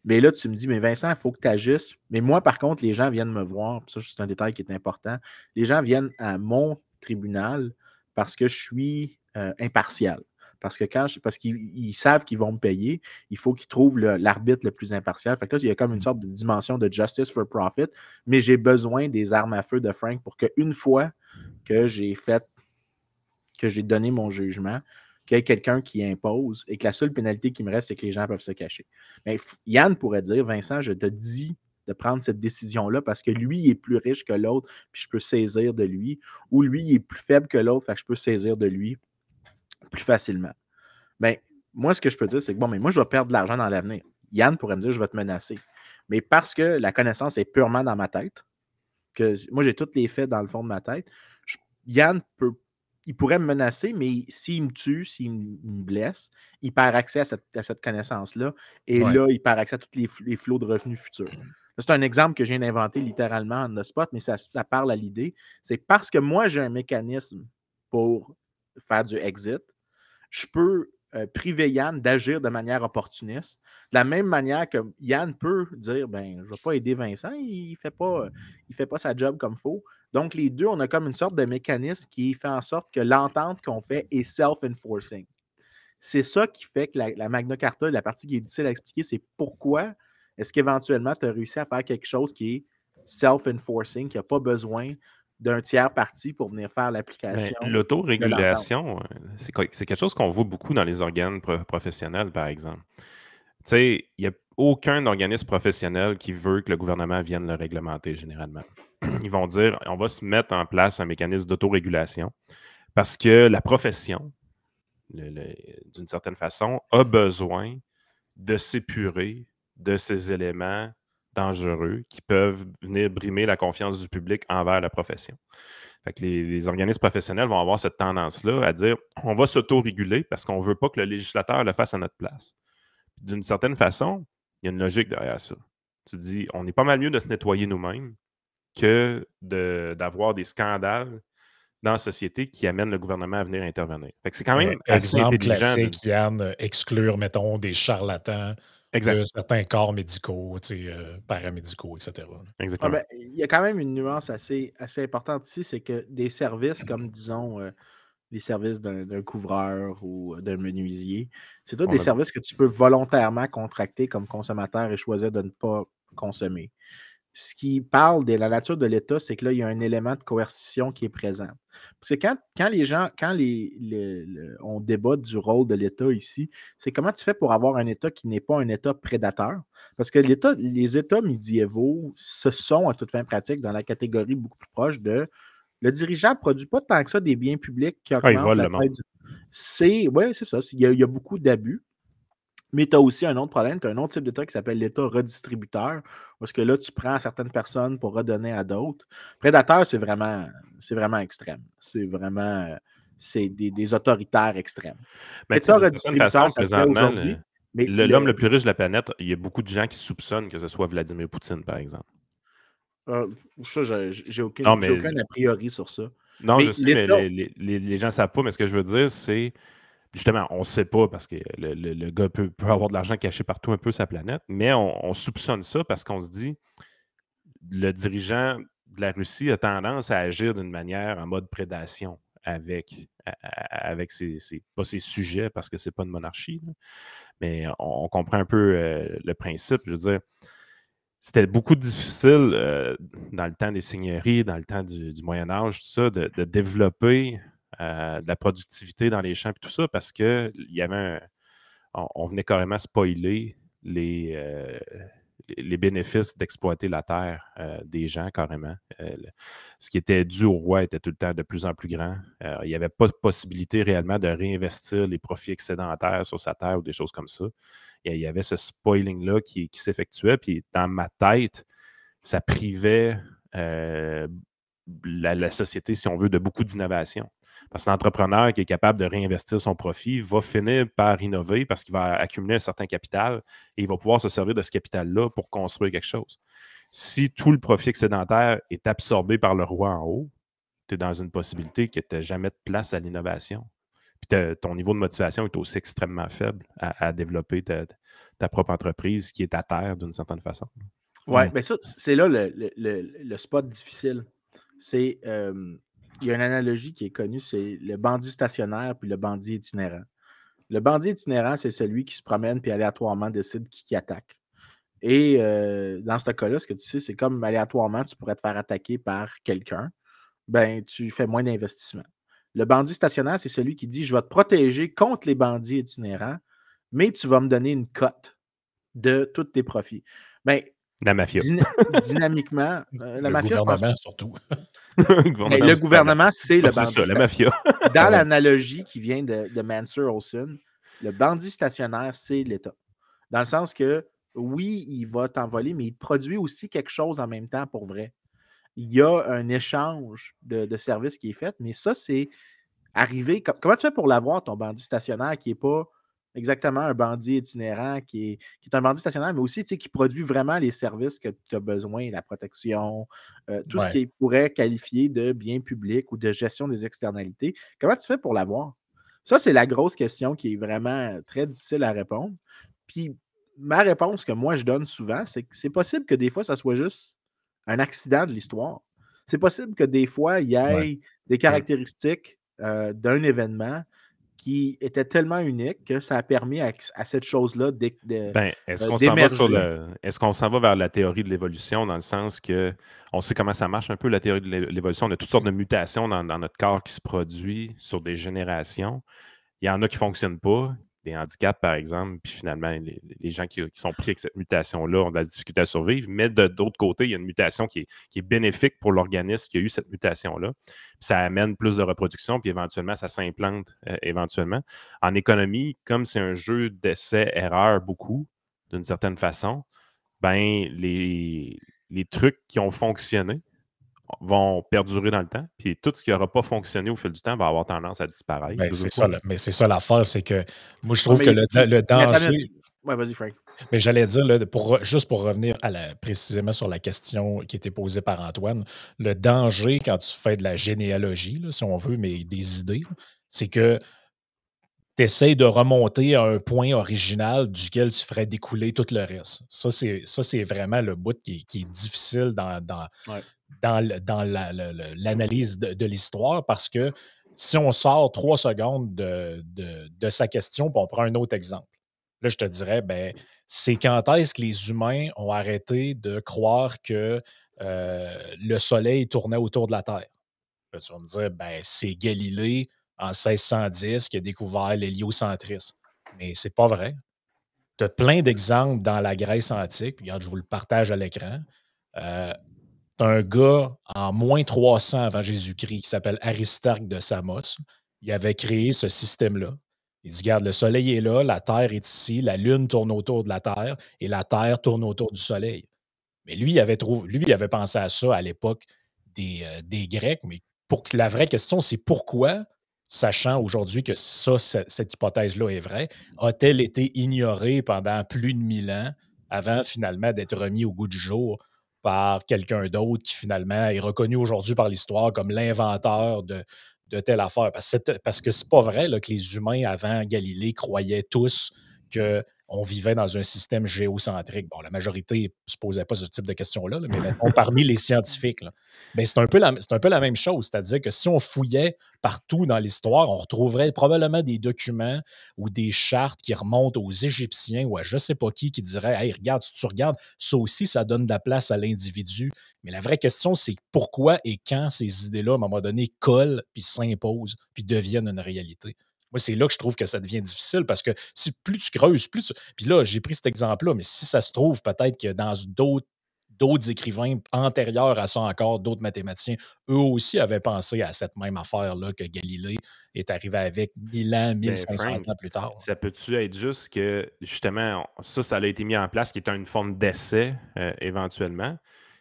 Mais là, tu me dis, mais Vincent, il faut que tu agisses. Mais moi, par contre, les gens viennent me voir. Ça, c'est un détail qui est important. Les gens viennent à mon tribunal parce que je suis impartial. Parce qu'ils savent qu'ils vont me payer, il faut qu'ils trouvent l'arbitre le plus impartial. Fait que là, il y a comme une sorte de dimension de justice for profit, mais j'ai besoin des armes à feu de Frank pour qu'une fois que j'ai donné mon jugement, qu'il y ait quelqu'un qui impose et que la seule pénalité qui me reste, c'est que les gens peuvent se cacher. Mais Yann pourrait dire, Vincent, je te dis de prendre cette décision-là parce que lui, il est plus riche que l'autre, puis je peux saisir de lui, ou lui, il est plus faible que l'autre, fait que je peux saisir de lui plus facilement. Bien, moi, ce que je peux dire, c'est que mais moi, je vais perdre de l'argent dans l'avenir. Yann pourrait me dire, je vais te menacer. Mais parce que la connaissance est purement dans ma tête, que moi, j'ai tous les faits dans le fond de ma tête, Yann il pourrait me menacer, mais s'il me tue, s'il me blesse, il perd accès à cette connaissance-là. Et là, il perd accès à tous les flots de revenus futurs. C'est un exemple que je viens d'inventer littéralement on the spot, mais ça parle à l'idée. C'est parce que moi, j'ai un mécanisme pour faire du exit, je peux priver Yann d'agir de manière opportuniste. De la même manière que Yann peut dire ben, je ne vais pas aider Vincent, il ne fait pas sa job comme il faut. Donc, les deux, on a comme une sorte de mécanisme qui fait en sorte que l'entente qu'on fait est self-enforcing. C'est ça qui fait que la Magna Carta, la partie qui est difficile à expliquer, c'est pourquoi est-ce qu'éventuellement tu as réussi à faire quelque chose qui est self-enforcing, qui n'a pas besoin d'un tiers parti pour venir faire l'application. L'autorégulation, c'est quelque chose qu'on voit beaucoup dans les organes professionnels, par exemple. Tu sais, il n'y a aucun organisme professionnel qui veut que le gouvernement vienne le réglementer, généralement. Ils vont dire, on va se mettre en place un mécanisme d'autorégulation parce que la profession, d'une certaine façon, a besoin de s'épurer de ces éléments dangereux qui peuvent venir brimer la confiance du public envers la profession. Fait que les organismes professionnels vont avoir cette tendance-là à dire on va s'autoréguler parce qu'on ne veut pas que le législateur le fasse à notre place. D'une certaine façon, il y a une logique derrière ça. Tu dis on est pas mal mieux de se nettoyer nous-mêmes que d'avoir des scandales dans la société qui amènent le gouvernement à venir intervenir. Fait que c'est quand même assez exemple intelligent. Classique, Yann, exclure, mettons, des charlatans de certains corps médicaux, paramédicaux, etc. Exactement. Il y a quand même une nuance assez importante ici, c'est que des services comme, disons, les services d'un couvreur ou d'un menuisier, c'est tous des services que tu peux volontairement contracter comme consommateur et choisir de ne pas consommer. Ce qui parle de la nature de l'État, c'est que là, il y a un élément de coercition qui est présent. Parce que quand les gens, on débat du rôle de l'État ici, c'est comment tu fais pour avoir un État qui n'est pas un État prédateur. Parce que les États médiévaux, ce sont, à toute fin pratique, dans la catégorie beaucoup plus proche de le dirigeant ne produit pas tant que ça des biens publics qui augmentent la taille du... Oui, c'est ça. Il y a beaucoup d'abus. Mais tu as aussi un autre problème, tu as un autre type d'État qui s'appelle l'État redistributeur, parce que là, tu prends certaines personnes pour redonner à d'autres. Prédateur, c'est vraiment extrême. C'est vraiment des autoritaires extrêmes. L'État redistributeur, ça se fait aujourd'hui. L'homme le plus riche de la planète, il y a beaucoup de gens qui soupçonnent que ce soit Vladimir Poutine, par exemple. Ça, j'ai aucun a priori sur ça. Non, je sais, mais les gens ne savent pas, mais ce que je veux dire, c'est justement, on ne sait pas parce que le gars peut avoir de l'argent caché partout un peu sa planète, mais on soupçonne ça parce qu'on se dit le dirigeant de la Russie a tendance à agir d'une manière en mode prédation avec pas ses sujets parce que c'est pas une monarchie, là, mais on comprend un peu le principe. Je veux dire, c'était beaucoup difficile dans le temps des seigneuries, dans le temps du Moyen Âge, tout ça, de développer de la productivité dans les champs et tout ça, parce que il y avait on venait carrément spoiler les bénéfices d'exploiter la terre des gens, carrément. Ce qui était dû au roi était tout le temps de plus en plus grand. Il n'y avait pas de possibilité réellement de réinvestir les profits excédentaires sur sa terre ou des choses comme ça. Il y avait ce spoiling-là qui s'effectuait, puis dans ma tête, ça privait la société, si on veut, de beaucoup d'innovation. Parce que l'entrepreneur qui est capable de réinvestir son profit va finir par innover parce qu'il va accumuler un certain capital et il va pouvoir se servir de ce capital-là pour construire quelque chose. Si tout le profit excédentaire est absorbé par le roi en haut, tu es dans une possibilité que tu n'as jamais de place à l'innovation. Puis ton niveau de motivation est aussi extrêmement faible à développer ta propre entreprise qui est à terre d'une certaine façon. Oui, mais ça, c'est là le spot difficile. C'est... il y a une analogie qui est connue, c'est le bandit stationnaire puis le bandit itinérant. Le bandit itinérant, c'est celui qui se promène puis aléatoirement décide qui attaque. Et dans ce cas-là, ce que tu sais, c'est comme aléatoirement, tu pourrais te faire attaquer par quelqu'un, ben tu fais moins d'investissement. Le bandit stationnaire, c'est celui qui dit « Je vais te protéger contre les bandits itinérants, mais tu vas me donner une cote de tous tes profits. » Ben, la mafia. Dynamiquement, la mafia, gouvernement, surtout. Le gouvernement, c'est le bandit. C'est ça, la mafia. Dans l'analogie qui vient de Mansur Olson, le bandit stationnaire, c'est l'État. Dans le sens que, oui, il va t'envoler, mais il produit aussi quelque chose en même temps pour vrai. Il y a un échange de services qui est fait, mais ça, c'est arrivé. Comment tu fais pour l'avoir, ton bandit stationnaire, qui n'est pas exactement un bandit itinérant, qui est un bandit stationnaire, mais aussi qui produit vraiment les services que tu as besoin, la protection, tout ce qui pourrait qualifier de bien public ou de gestion des externalités. Comment tu fais pour l'avoir? Ça, c'est la grosse question qui est vraiment très difficile à répondre. Puis ma réponse que moi je donne souvent, c'est que c'est possible que des fois, ça soit juste un accident de l'histoire. C'est possible que des fois, il y Ouais. ait des caractéristiques d'un événement qui était tellement unique que ça a permis à cette chose-là Ben, est-ce qu'on s'en va sur d'émerger. est-ce qu'on s'en va vers la théorie de l'évolution dans le sens que on sait comment ça marche un peu la théorie de l'évolution. On a toutes sortes de mutations dans notre corps qui se produisent sur des générations. Il y en a qui ne fonctionnent pas, des handicaps par exemple, puis finalement, les gens qui sont pris avec cette mutation-là ont de la difficulté à survivre. Mais de d'autre côté, il y a une mutation qui est bénéfique pour l'organisme qui a eu cette mutation-là. Puis ça amène plus de reproduction, puis éventuellement, ça s'implante éventuellement. En économie, comme c'est un jeu d'essai-erreur beaucoup, d'une certaine façon, ben les trucs qui ont fonctionné vont perdurer dans le temps, puis tout ce qui n'aura pas fonctionné au fil du temps va avoir tendance à disparaître. Ben, c'est ça, mais c'est ça l'affaire, c'est que moi, je Ouais, trouve que le mais attends une danger. minute. Ouais, vas-y, Frank. Mais j'allais dire, là, juste pour revenir précisément sur la question qui était posée par Antoine, le danger quand tu fais de la généalogie, là, si on veut, mais des idées, là, c'est que tu essaies de remonter à un point original duquel tu ferais découler tout le reste. Ça, c'est vraiment le bout qui est difficile Ouais. dans l'analyse de l'histoire parce que si on sort 3 secondes de sa question, puis on prend un autre exemple. Là, je te dirais, ben, c'est quand est-ce que les humains ont arrêté de croire que le Soleil tournait autour de la Terre? Là, tu vas me dire, ben, c'est Galilée en 1610 qui a découvert l'héliocentrisme. Mais c'est pas vrai. Tu as plein d'exemples dans la Grèce antique. Regarde, je vous le partage à l'écran. Tu as un gars en moins 300 avant Jésus-Christ qui s'appelle Aristarque de Samos. Il avait créé ce système-là. Il dit, regarde, le Soleil est là, la Terre est ici, la Lune tourne autour de la Terre et la Terre tourne autour du Soleil. Mais lui, il avait pensé à ça à l'époque des Grecs, mais la vraie question, c'est pourquoi, sachant aujourd'hui que cette hypothèse-là est vraie, a-t-elle été ignorée pendant plus de 1000 ans avant finalement d'être remis au goût du jour par quelqu'un d'autre qui finalement est reconnu aujourd'hui par l'histoire comme l'inventeur de telle affaire? Parce que c'est pas vrai là, que les humains avant Galilée croyaient tous que on vivait dans un système géocentrique. Bon, la majorité ne se posait pas ce type de questions-là, mais mettons, parmi les scientifiques, là, ben, c'est un peu la même chose. C'est-à-dire que si on fouillait partout dans l'histoire, on retrouverait probablement des documents ou des chartes qui remontent aux Égyptiens ou à je ne sais pas qui dirait hey, regarde, si tu regardes, ça aussi, ça donne de la place à l'individu. Mais la vraie question, c'est pourquoi et quand ces idées-là, à un moment donné, collent, puis s'imposent, puis deviennent une réalité. Moi, c'est là que je trouve que ça devient difficile parce que si plus tu creuses, puis là, j'ai pris cet exemple-là, mais si ça se trouve, peut-être que dans d'autres écrivains antérieurs à ça encore, d'autres mathématiciens, eux aussi avaient pensé à cette même affaire-là que Galilée est arrivé avec 1000 ans, Ben, 1500 Frank, ans plus tard. ça peut-tu être juste que, justement, ça a été mis en place, qui est une forme d'essai, éventuellement,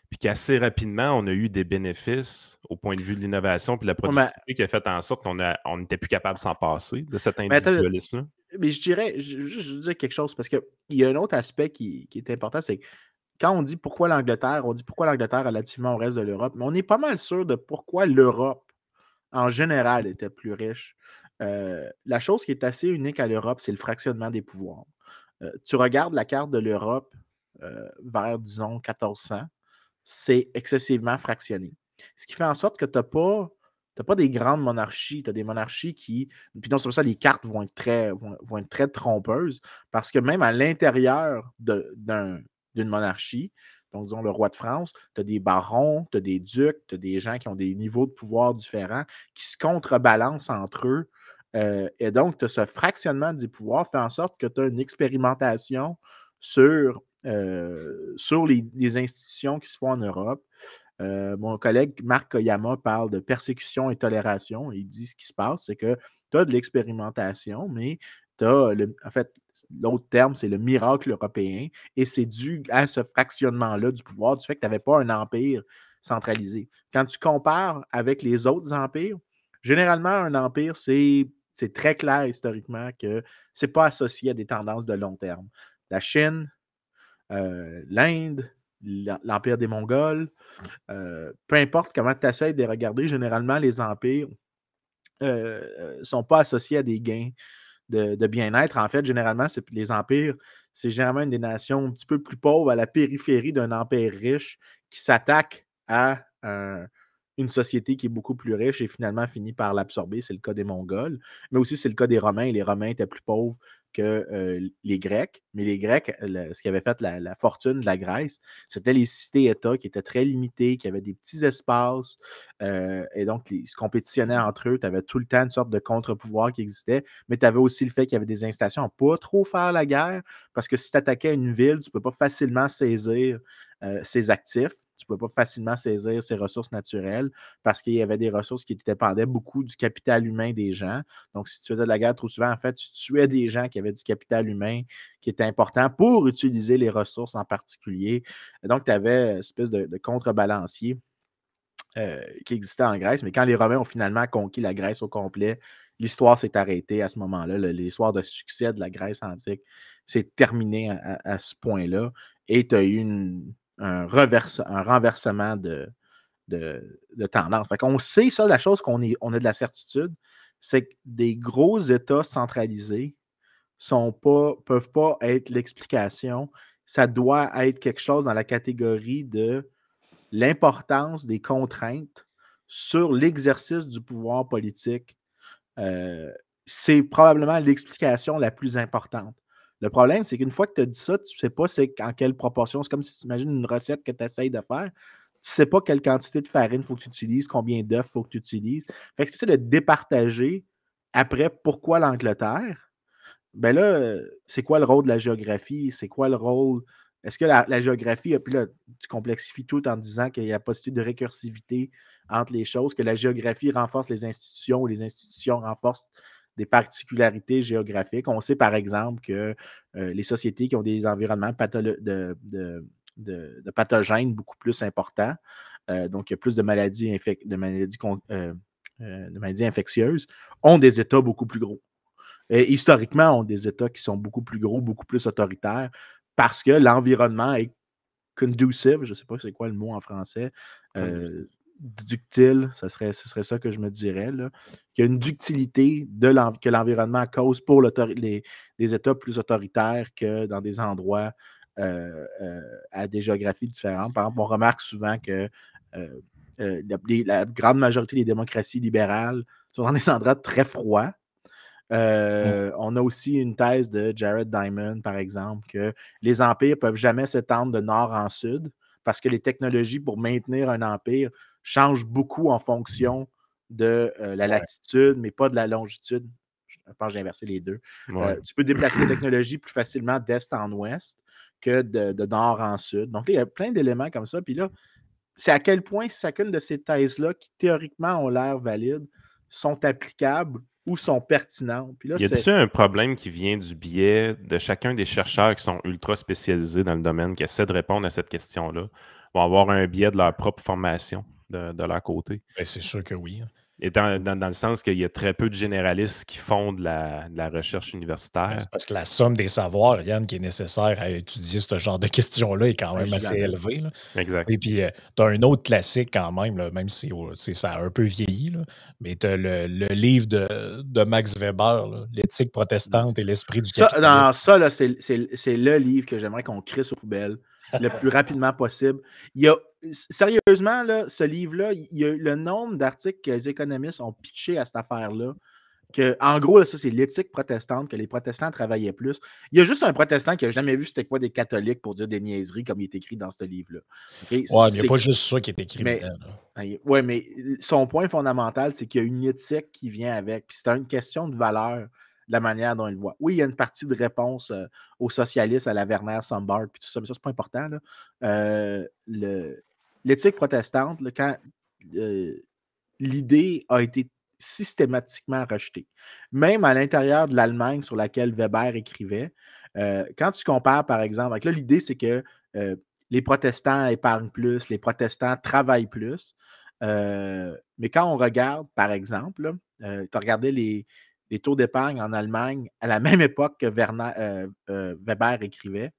puis qu'assez rapidement, on a eu des bénéfices au point de vue de l'innovation puis de la Ouais, mais, productivité qui a fait en sorte qu'on n'était plus capable de s'en passer, de cet mais attends, individualisme-là. mais je dirais, je dire quelque chose parce qu'il y a un autre aspect qui est important, c'est que quand on dit pourquoi l'Angleterre, on dit pourquoi l'Angleterre relativement au reste de l'Europe, mais on est pas mal sûr de pourquoi l'Europe, en général, était plus riche. La chose qui est assez unique à l'Europe, c'est le fractionnement des pouvoirs. Tu regardes la carte de l'Europe vers, disons, 1400, c'est excessivement fractionné. Ce qui fait en sorte que tu n'as pas des grandes monarchies, tu as des monarchies qui. Puis non, c'est pour ça que les cartes vont être très trompeuses, parce que même à l'intérieur d'une monarchie, donc disons le roi de France, tu as des barons, tu as des ducs, tu as des gens qui ont des niveaux de pouvoir différents, qui se contrebalancent entre eux. Et donc, ce fractionnement du pouvoir fait en sorte que tu as une expérimentation sur les institutions qui se font en Europe. Mon collègue Marc Koyama parle de persécution et tolération. Il dit ce qui se passe, c'est que tu as de l'expérimentation, mais tu as, en fait, l'autre terme, c'est le miracle européen, et c'est dû à ce fractionnement-là du pouvoir, du fait que tu n'avais pas un empire centralisé. Quand tu compares avec les autres empires, généralement, un empire, c'est très clair historiquement que ce n'est pas associé à des tendances de long terme. La Chine, l'Inde, l'Empire des Mongols, peu importe comment tu essaies de les regarder, généralement, les empires sont pas associés à des gains de bien-être. En fait, généralement, les empires, c'est généralement une des nations un petit peu plus pauvres à la périphérie d'un empire riche qui s'attaque à une société qui est beaucoup plus riche et finalement finit par l'absorber. C'est le cas des Mongols, mais aussi c'est le cas des Romains. Les Romains étaient plus pauvres que les Grecs, mais les Grecs, ce qui avait fait la fortune de la Grèce, c'était les cités-États qui étaient très limitées, qui avaient des petits espaces, et donc ils se compétitionnaient entre eux. Tu avais tout le temps une sorte de contre-pouvoir qui existait, mais tu avais aussi le fait qu'il y avait des incitations à ne pas trop faire la guerre, parce que si tu attaquais une ville, tu ne peux pas facilement saisir ses actifs. Tu ne peux pas facilement saisir ses ressources naturelles parce qu'il y avait des ressources qui dépendaient beaucoup du capital humain des gens. Donc, si tu faisais de la guerre trop souvent, en fait, tu tuais des gens qui avaient du capital humain qui était important pour utiliser les ressources en particulier. Et donc, tu avais une espèce de contrebalancier qui existait en Grèce. Mais quand les Romains ont finalement conquis la Grèce au complet, l'histoire s'est arrêtée à ce moment-là. L'histoire de succès de la Grèce antique s'est terminée à ce point-là. Et tu as eu un renversement de tendance. Fait qu'on sait ça, la chose on a de la certitude, c'est que des gros États centralisés peuvent pas être l'explication. Ça doit être quelque chose dans la catégorie de l'importance des contraintes sur l'exercice du pouvoir politique. C'est probablement l'explication la plus importante. Le problème, c'est qu'une fois que tu as dit ça, tu ne sais pas c'est en quelle proportion. C'est comme si tu imagines une recette que tu essayes de faire. Tu ne sais pas quelle quantité de farine il faut que tu utilises, combien d'œufs il faut que tu utilises. Fait que c'est ça de départager après pourquoi l'Angleterre. Ben là, c'est quoi le rôle de la géographie? C'est quoi le rôle? Est-ce que la géographie, puis là, tu complexifies tout en disant qu'il y a possibilité de récursivité entre les choses, que la géographie renforce les institutions ou les institutions renforcent des particularités géographiques. On sait par exemple que les sociétés qui ont des environnements de pathogènes beaucoup plus importants, donc il y a plus de maladies infectieuses, ont des États beaucoup plus gros. Et historiquement, ont des États qui sont beaucoup plus gros, beaucoup plus autoritaires, parce que l'environnement est conducive, je ne sais pas c'est quoi le mot en français, ductile, ce serait ça que je me dirais, là, qu'il y a une ductilité que l'environnement cause pour des États plus autoritaires que dans des endroits à des géographies différentes. Par exemple, on remarque souvent que la grande majorité des démocraties libérales sont dans des endroits très froids. On a aussi une thèse de Jared Diamond, par exemple, que les empires ne peuvent jamais s'étendre de nord en sud parce que les technologies pour maintenir un empire changent beaucoup en fonction de la latitude, mais pas de la longitude. Je pense que j'ai inversé les deux. Tu peux déplacer les technologies plus facilement d'est en ouest que de nord en sud. Donc, il y a plein d'éléments comme ça. Puis là, c'est à quel point chacune de ces thèses-là, qui théoriquement ont l'air valides, sont applicables ou sont pertinentes. Puis là, y a-t-il un problème qui vient du biais de chacun des chercheurs qui sont ultra spécialisés dans le domaine, qui essaient de répondre à cette question-là, vont avoir un biais de leur propre formation de leur côté? Ben, c'est sûr que oui. Et dans le sens qu'il y a très peu de généralistes qui font de la recherche universitaire. C'est parce que la somme des savoirs, Yann, qui est nécessaire à étudier ce genre de questions-là est quand même assez élevée. Là. Exact. Et puis, tu as un autre classique quand même, là, même si ça a un peu vieilli, là, mais tu as le livre de Max Weber, L'éthique protestante et l'esprit du capitalisme. Ça, là, c'est le livre que j'aimerais qu'on crisse aux poubelles le plus rapidement possible. Sérieusement, là, ce livre-là, il y a le nombre d'articles que les économistes ont pitché à cette affaire-là. En gros, là, ça, c'est l'éthique protestante, que les protestants travaillaient plus. Il y a juste un protestant qui n'a jamais vu c'était quoi des catholiques pour dire des niaiseries comme il est écrit dans ce livre-là. Okay? Ouais, mais il n'y a pas juste ça qui est écrit dedans. Oui, mais son point fondamental, c'est qu'il y a une éthique qui vient avec. Puis c'est une question de valeur, de la manière dont il le voit. Oui, il y a une partie de réponse aux socialistes, à la Werner Sombart, puis tout ça, mais ça, c'est pas important. L'éthique protestante, là, quand l'idée a été systématiquement rejetée. Même à l'intérieur de l'Allemagne sur laquelle Weber écrivait, quand tu compares, par exemple, là, l'idée, c'est que les protestants épargnent plus, les protestants travaillent plus. Mais quand on regarde, par exemple, tu as regardé les taux d'épargne en Allemagne à la même époque que Weber écrivait,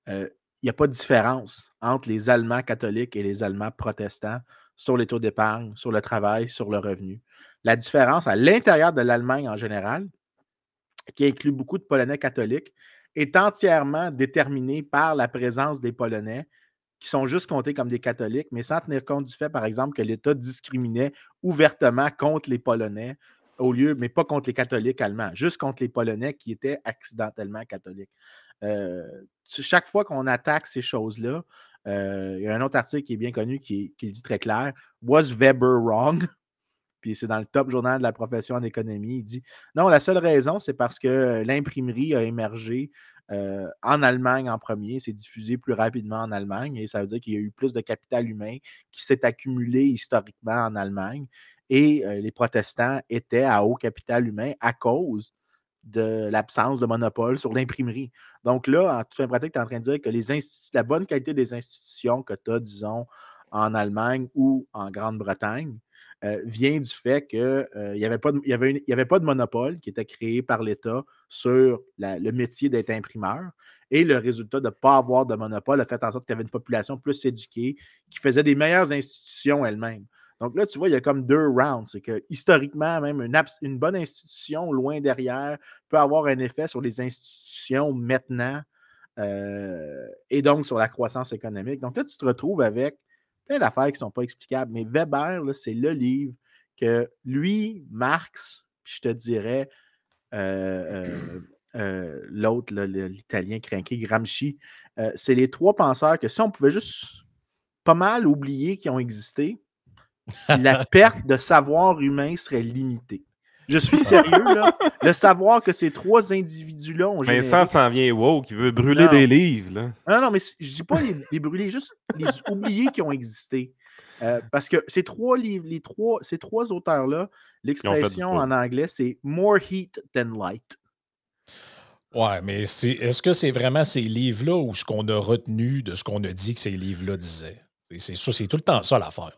il n'y a pas de différence entre les Allemands catholiques et les Allemands protestants sur les taux d'épargne, sur le travail, sur le revenu. La différence à l'intérieur de l'Allemagne en général, qui inclut beaucoup de Polonais catholiques, est entièrement déterminée par la présence des Polonais qui sont juste comptés comme des catholiques, mais sans tenir compte du fait, par exemple, que l'État discriminait ouvertement contre les Polonais mais pas contre les catholiques allemands, juste contre les Polonais qui étaient accidentellement catholiques. Chaque fois qu'on attaque ces choses-là, il y a un autre article qui est bien connu qui le dit très clair. Was Weber wrong? Puis c'est dans le top journal de la profession en économie. Il dit non, la seule raison, c'est parce que l'imprimerie a émergé en Allemagne en premier, c'est diffusé plus rapidement en Allemagne et ça veut dire qu'il y a eu plus de capital humain qui s'est accumulé historiquement en Allemagne et les protestants étaient à haut capital humain à cause de l'absence de monopole sur l'imprimerie. Donc là, en toute fin pratique, tu es en train de dire que la bonne qualité des institutions que tu as, disons, en Allemagne ou en Grande-Bretagne, vient du fait qu'il n'y avait pas de monopole qui était créé par l'État sur le métier d'être imprimeur. Et le résultat de ne pas avoir de monopole a fait en sorte qu'il y avait une population plus éduquée qui faisait des meilleures institutions elle-même. Donc là, tu vois, il y a comme deux rounds. C'est que historiquement, même une bonne institution loin derrière peut avoir un effet sur les institutions maintenant et donc sur la croissance économique. Donc là, tu te retrouves avec plein d'affaires qui ne sont pas explicables. Mais Weber, là, c'est le livre que lui, Marx, puis je te dirais l'autre, l'Italien crinqué, Gramsci, c'est les trois penseurs que si on pouvait juste pas mal oublier qu'ils ont existé, la perte de savoir humain serait limitée. Je suis sérieux, là. Le savoir que ces trois individus-là ont généré... Vincent s'en vient woke, il veut brûler des livres. Là. Non, mais je ne dis pas les brûler, juste les oublier qui ont existé. Parce que ces trois livres, ces trois auteurs-là, l'expression en anglais, c'est « more heat than light ». Ouais, mais est-ce que c'est vraiment ces livres-là ou ce qu'on a retenu de ce qu'on a dit que ces livres-là disaient? C'est tout le temps ça l'affaire.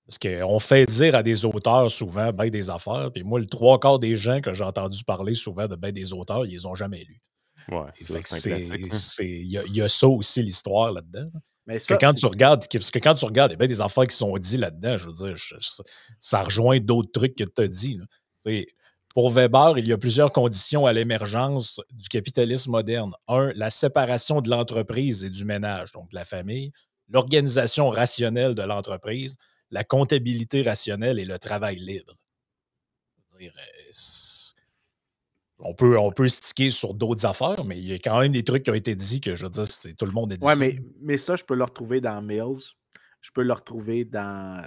Parce qu'on fait dire à des auteurs souvent ben des affaires, puis moi, le trois quarts des gens que j'ai entendu parler souvent de ben des auteurs, ils les ont jamais lus. Ouais, c'est un classique. Il y a ça aussi, l'histoire là-dedans. Mais ça, parce que quand tu regardes, il y a bien des affaires qui sont dites là-dedans, je veux dire, ça rejoint d'autres trucs que tu as dit. Pour Weber, il y a plusieurs conditions à l'émergence du capitalisme moderne. 1, la séparation de l'entreprise et du ménage, donc de la famille, l'organisation rationnelle de l'entreprise, la comptabilité rationnelle et le travail libre. On peut sticker sur d'autres affaires, mais il y a quand même des trucs qui ont été dit que, je veux dire, tout le monde a dit ça. Oui, mais ça, je peux le retrouver dans Mills. Je peux le retrouver dans...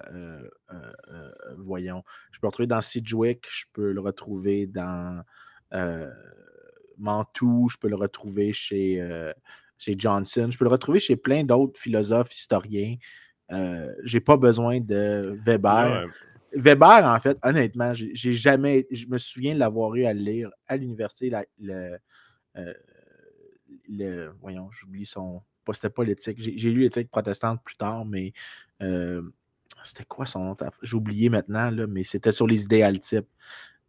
voyons. Je peux le retrouver dans Sidgwick. Je peux le retrouver dans Mantoux. Je peux le retrouver chez Johnson. Je peux le retrouver chez plein d'autres philosophes, historiens. J'ai pas besoin de Weber. Ouais. Weber, en fait, honnêtement, je me souviens de l'avoir eu à le lire à l'université. Voyons, j'oublie son... C'était pas l'éthique. J'ai lu l'éthique protestante plus tard, mais c'était quoi son nom? J'ai oublié maintenant, là, mais c'était sur les idéal types.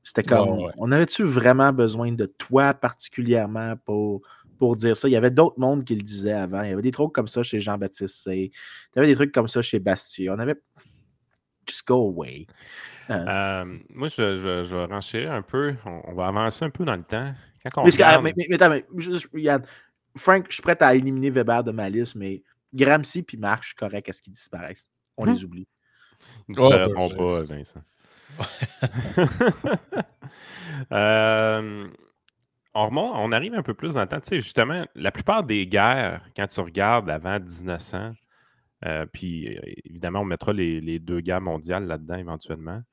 C'était comme... Ouais. On avait-tu vraiment besoin de toi particulièrement pour dire ça? Il y avait d'autres mondes qui le disaient avant. Il y avait des trucs comme ça chez Jean-Baptiste Say. Il y avait des trucs comme ça chez Bastier. On avait... Just go away. Moi, je vais renchérir un peu. On va avancer un peu dans le temps. Quand on regarde... Frank, je suis prêt à éliminer Weber de ma liste, mais Gramsci puis Marx, je suis correct à ce qu'ils disparaissent. On les oublie. Ils ne disparaîtront pas, Vincent. On arrive un peu plus dans le temps. Tu sais, justement, la plupart des guerres, quand tu regardes avant 1900, puis évidemment, on mettra les deux guerres mondiales là-dedans éventuellement,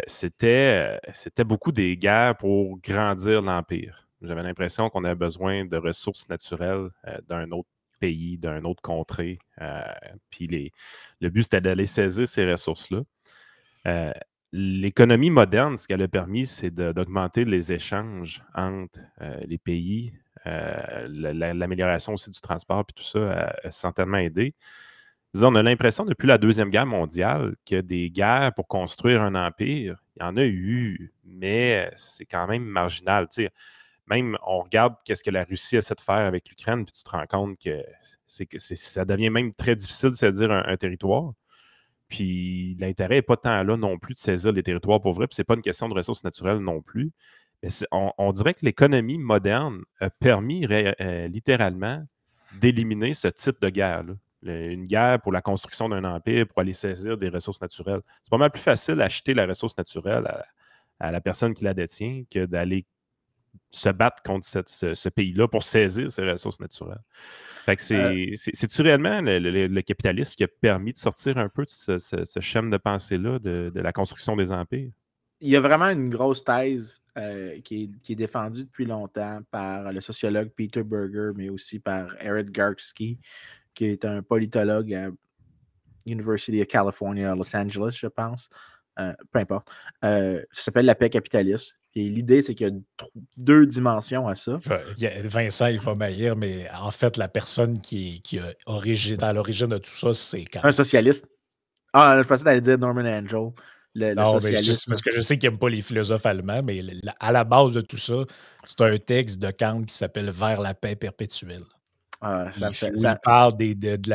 c'était beaucoup des guerres pour grandir l'Empire. J'avais l'impression qu'on avait besoin de ressources naturelles d'un autre pays, d'un autre contrée. Puis le but, c'était d'aller saisir ces ressources-là. L'économie moderne, ce qu'elle a permis, c'est d'augmenter les échanges entre les pays. L'amélioration aussi du transport, puis tout ça a certainement aidé. On a l'impression, depuis la Deuxième Guerre mondiale, que des guerres pour construire un empire, il y en a eu, mais c'est quand même marginal. Tu sais, même, on regarde qu'est-ce que la Russie essaie de faire avec l'Ukraine, puis tu te rends compte que ça devient même très difficile de saisir un territoire. Puis l'intérêt n'est pas tant là non plus de saisir les territoires pour vrai, puis c'est pas une question de ressources naturelles non plus. Mais on dirait que l'économie moderne a permis littéralement d'éliminer ce type de guerre-là. Une guerre pour la construction d'un empire, pour aller saisir des ressources naturelles. C'est pas mal plus facile d'acheter la ressource naturelle à la personne qui la détient que d'aller se battre contre ce pays-là pour saisir ces ressources naturelles. Fait que c'est-tu réellement le capitalisme qui a permis de sortir un peu de ce schème de pensée-là de la construction des empires? Il y a vraiment une grosse thèse qui est défendue depuis longtemps par le sociologue Peter Berger, mais aussi par Eric Gartsky, qui est un politologue à University of California à Los Angeles, je pense. Peu importe. Ça s'appelle la paix capitaliste. Et l'idée, c'est qu'il y a deux dimensions à ça. Vincent, il va m'haïr, mais en fait, la personne qui est à l'origine de tout ça, c'est Kant. Un socialiste. Ah, je pensais que tu allais dire Norman Angel. Non, mais parce que je sais qu'il n'aime pas les philosophes allemands, mais à la base de tout ça, c'est un texte de Kant qui s'appelle Vers la paix perpétuelle. Il parle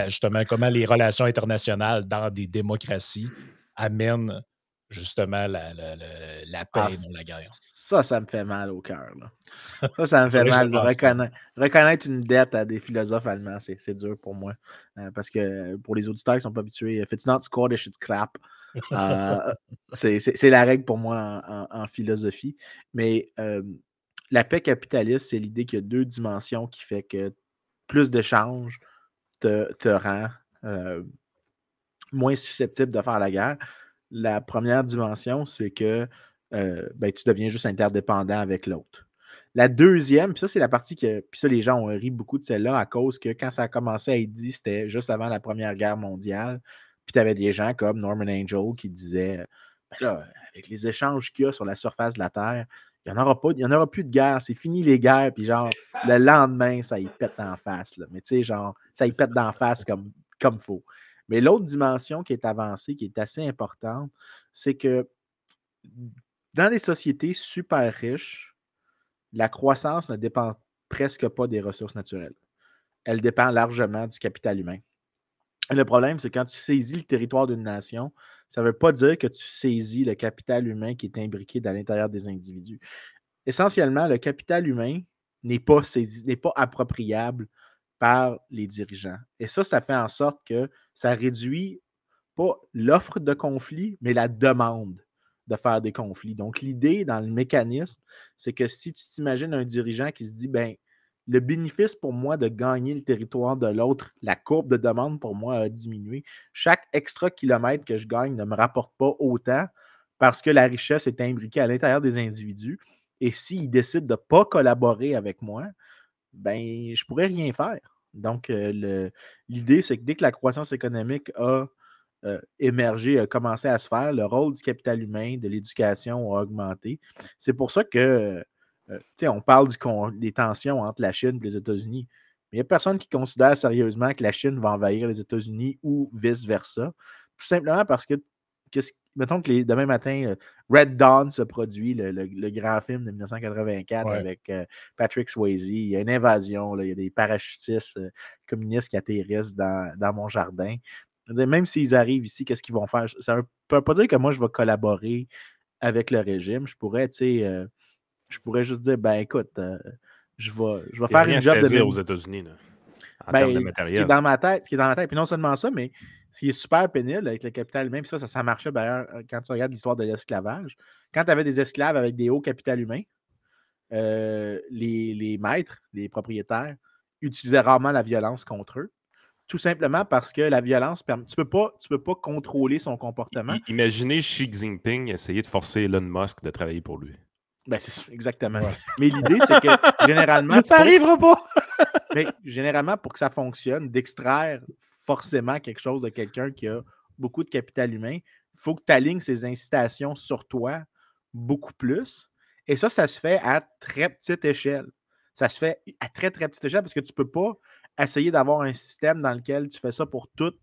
justement comment les relations internationales dans des démocraties amènent justement la paix et non la guerre. Ça me fait mal au cœur. Ça me fait mal de reconnaître une dette à des philosophes allemands. C'est dur pour moi. Parce que pour les auditeurs qui ne sont pas habitués, if it's not Scottish, it's crap. C'est la règle pour moi en philosophie. Mais la paix capitaliste, c'est l'idée qu'il y a deux dimensions qui fait que plus d'échanges te rend moins susceptible de faire la guerre. La première dimension, c'est que tu deviens juste interdépendant avec l'autre. La deuxième, puis ça, c'est la partie que. Puis ça, les gens ont ri beaucoup de celle-là à cause que quand ça a commencé à être dit, c'était juste avant la Première Guerre mondiale. Puis tu avais des gens comme Norman Angel qui disaient là, avec les échanges qu'il y a sur la surface de la Terre, il n'y en aura plus de guerre, c'est fini les guerres, puis genre, le lendemain, ça y pète en face. Là. Mais tu sais, genre, ça y pète d'en face comme faut. Mais l'autre dimension qui est avancée, qui est assez importante, c'est que dans les sociétés super riches, la croissance ne dépend presque pas des ressources naturelles. Elle dépend largement du capital humain. Et le problème, c'est quand tu saisis le territoire d'une nation, ça ne veut pas dire que tu saisis le capital humain qui est imbriqué dans l'intérieur des individus. Essentiellement, le capital humain n'est pas appropriable par les dirigeants. Et ça fait en sorte que ça réduit pas l'offre de conflit, mais la demande de faire des conflits. Donc, l'idée dans le mécanisme, c'est que si tu t'imagines un dirigeant qui se dit, ben, le bénéfice pour moi de gagner le territoire de l'autre, la courbe de demande pour moi a diminué. Chaque extra kilomètre que je gagne ne me rapporte pas autant parce que la richesse est imbriquée à l'intérieur des individus. Et s'ils décident de ne pas collaborer avec moi, ben, je ne pourrais rien faire. Donc, l'idée, c'est que dès que la croissance économique a émergé, a commencé à se faire, le rôle du capital humain, de l'éducation a augmenté. C'est pour ça que, on parle des tensions entre la Chine et les États-Unis. Mais il n'y a personne qui considère sérieusement que la Chine va envahir les États-Unis ou vice-versa. Tout simplement parce que, mettons que demain matin, Red Dawn se produit, le grand film de 1984 avec Patrick Swayze. Il y a une invasion, là, il y a des parachutistes communistes qui atterrissent dans mon jardin. Même s'ils arrivent ici, qu'est-ce qu'ils vont faire? Ça ne veut pas dire que moi, je vais collaborer avec le régime. Je pourrais, juste dire, ben écoute, je vais faire une job de... aux États-Unis, en termes de matériel. Ce qui est dans ma tête, puis non seulement ça, mais ce qui est super pénible avec le capital humain, puis ça marchait d'ailleurs quand tu regardes l'histoire de l'esclavage. Quand tu avais des esclaves avec des hauts capital humains, les maîtres, les propriétaires, utilisaient rarement la violence contre eux. Tout simplement parce que la violence, tu peux pas contrôler son comportement. Imaginez Xi Jinping essayer de forcer Elon Musk de travailler pour lui. Ben, c'est ça, exactement. Ouais. Mais l'idée, c'est que généralement... ça n'arrivera pas! Mais généralement, pour que ça fonctionne, d'extraire forcément quelque chose de quelqu'un qui a beaucoup de capital humain, il faut que tu alignes ses incitations sur toi beaucoup plus. Et ça se fait à très petite échelle. Ça se fait à très, très petite échelle parce que tu ne peux pas essayer d'avoir un système dans lequel tu fais ça pour tous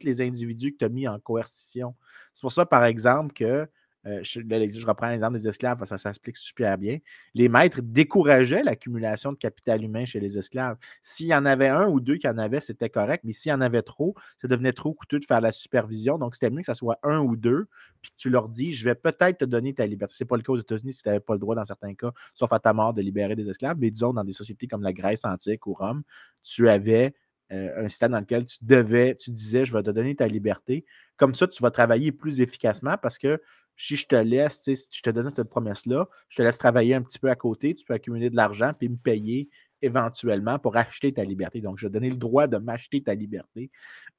les individus que tu as mis en coercition. C'est pour ça, par exemple, que je reprends l'exemple des esclaves parce que ça s'explique super bien. Les maîtres décourageaient l'accumulation de capital humain chez les esclaves. S'il y en avait un ou deux qui en avaient, c'était correct, mais s'il y en avait trop, ça devenait trop coûteux de faire la supervision. Donc, c'était mieux que ça soit un ou deux, puis que tu leur dis, je vais peut-être te donner ta liberté. Ce n'est pas le cas aux États-Unis si tu n'avais pas le droit, dans certains cas, sauf à ta mort, de libérer des esclaves. Mais disons, dans des sociétés comme la Grèce antique ou Rome, tu avais un système dans lequel tu disais, je vais te donner ta liberté. Comme ça, tu vas travailler plus efficacement parce que si je te laisse, si je te donne cette promesse-là, je te laisse travailler un petit peu à côté, tu peux accumuler de l'argent puis me payer éventuellement pour acheter ta liberté. Donc, je vais donner le droit de m'acheter ta liberté.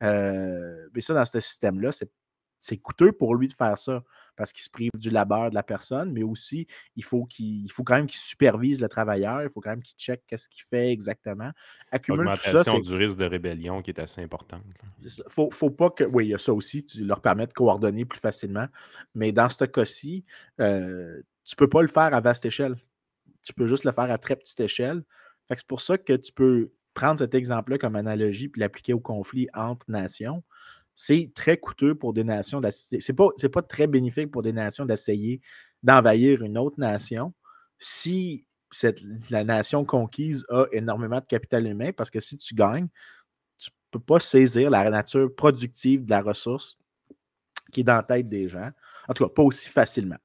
Mais ça, dans ce système-là, c'est coûteux pour lui de faire ça parce qu'il se prive du labeur de la personne, mais aussi, il faut quand même qu'il supervise le travailleur, il faut quand même qu'il check qu'est-ce qu'il fait exactement. Accumule tout ça. Augmentation du risque de rébellion qui est assez importante. Faut pas que. Oui, il y a ça aussi, tu leur permets de coordonner plus facilement. Mais dans ce cas-ci, tu ne peux pas le faire à vaste échelle. Tu peux juste le faire à très petite échelle. Fait que c'est pour ça que tu peux prendre cet exemple-là comme analogie puis l'appliquer au conflit entre nations. C'est très coûteux pour des nations d'essayer. C'est pas très bénéfique pour des nations d'essayer d'envahir une autre nation si la nation conquise a énormément de capital humain, parce que si tu gagnes, tu ne peux pas saisir la nature productive de la ressource qui est dans la tête des gens. En tout cas, pas aussi facilement.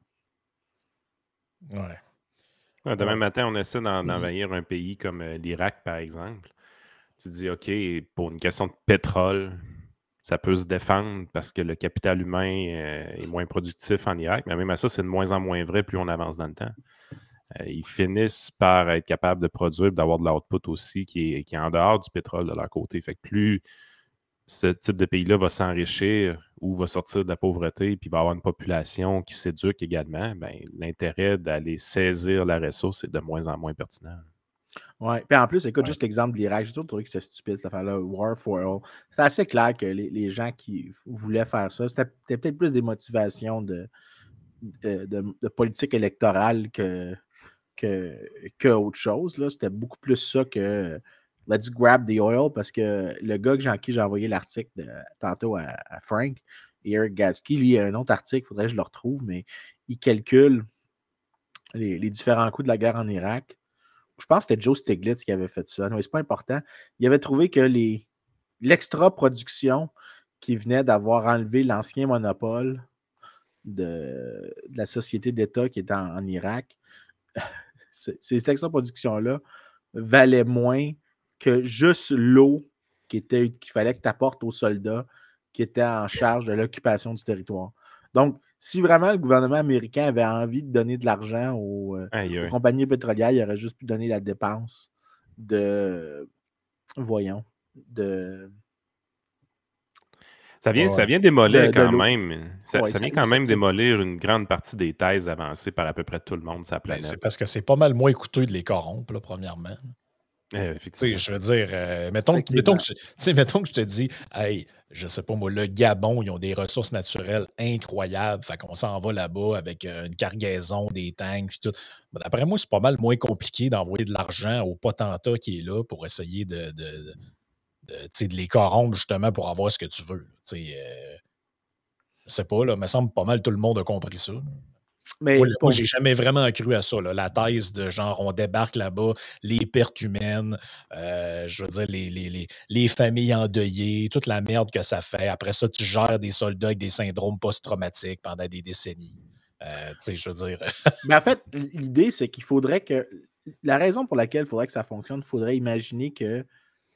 Ouais. Demain matin, on essaie d'envahir un pays comme l'Irak, par exemple. Tu dis, OK, pour une question de pétrole, ça peut se défendre parce que le capital humain est moins productif en Irak, mais même à ça, c'est de moins en moins vrai plus on avance dans le temps. Ils finissent par être capables de produire, d'avoir de l'output aussi qui est en dehors du pétrole de leur côté. Fait que plus ce type de pays-là va s'enrichir ou va sortir de la pauvreté puis va avoir une population qui s'éduque également, ben, l'intérêt d'aller saisir la ressource est de moins en moins pertinent. Oui, puis en plus, écoute, juste l'exemple de l'Irak, j'ai toujours trouvé que c'était stupide cette affaire-là, War for All. C'est assez clair que les gens qui voulaient faire ça, c'était peut-être plus des motivations de politique électorale que autre chose. Là. C'était beaucoup plus ça que let's grab the oil, parce que le gars à qui j'ai envoyé l'article tantôt à Frank, Eric Gatsky, lui, il y a un autre article, il faudrait que je le retrouve, mais il calcule les différents coûts de la guerre en Irak. Je pense que c'était Joe Stiglitz qui avait fait ça. Non, c'est pas important. Il avait trouvé que l'extra-production qui venait d'avoir enlevé l'ancien monopole de la société d'État qui était en Irak, cette extra-production-là valait moins que juste l'eau qu'il fallait que tu apportes aux soldats qui étaient en charge de l'occupation du territoire. Donc, si vraiment le gouvernement américain avait envie de donner de l'argent aux compagnies pétrolières, il aurait juste pu donner la dépense Ça vient démolir quand l'eau. même. Ça vient quand même démolir une grande partie des thèses avancées par à peu près tout le monde sur la planète. C'est parce que c'est pas mal moins coûteux de les corrompre, là, premièrement. Je veux dire, mettons que je te dis, hey, je sais pas moi, le Gabon, ils ont des ressources naturelles incroyables, fait qu'on s'en va là-bas avec une cargaison, des tanks, puis tout. D'après moi, c'est pas mal moins compliqué d'envoyer de l'argent au potentat qui est là pour essayer de les corrompre justement pour avoir ce que tu veux. Je sais pas, là, me semble pas mal tout le monde a compris ça. Mais moi, j'ai jamais vraiment cru à ça. Là. La thèse de genre, on débarque là-bas, les pertes humaines, je veux dire, les familles endeuillées, toute la merde que ça fait. Après ça, tu gères des soldats avec des syndromes post-traumatiques pendant des décennies. Je veux dire. Mais en fait, l'idée, c'est qu'il faudrait que. La raison pour laquelle il faudrait que ça fonctionne, il faudrait imaginer que.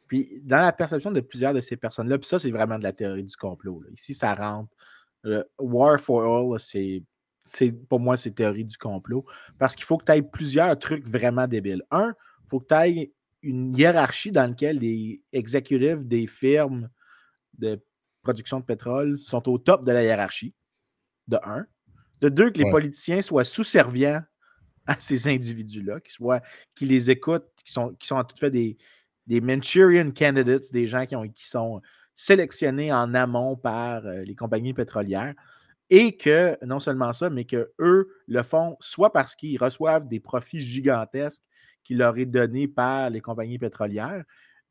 Puis, dans la perception de plusieurs de ces personnes-là, puis ça, c'est vraiment de la théorie du complot. Là. Ici, ça rentre. War for All, pour moi, c'est théorie du complot. Parce qu'il faut que tu aies plusieurs trucs vraiment débiles. Un, il faut que tu aies une hiérarchie dans laquelle les exécutifs des firmes de production de pétrole sont au top de la hiérarchie. De un. De deux, que les politiciens soient sous-servients à ces individus-là, qui les écoutent, qui sont en tout fait des Manchurian candidates, des gens qui sont sélectionnés en amont par les compagnies pétrolières. Et que, non seulement ça, mais qu'eux le font soit parce qu'ils reçoivent des profits gigantesques qui leur est donnés par les compagnies pétrolières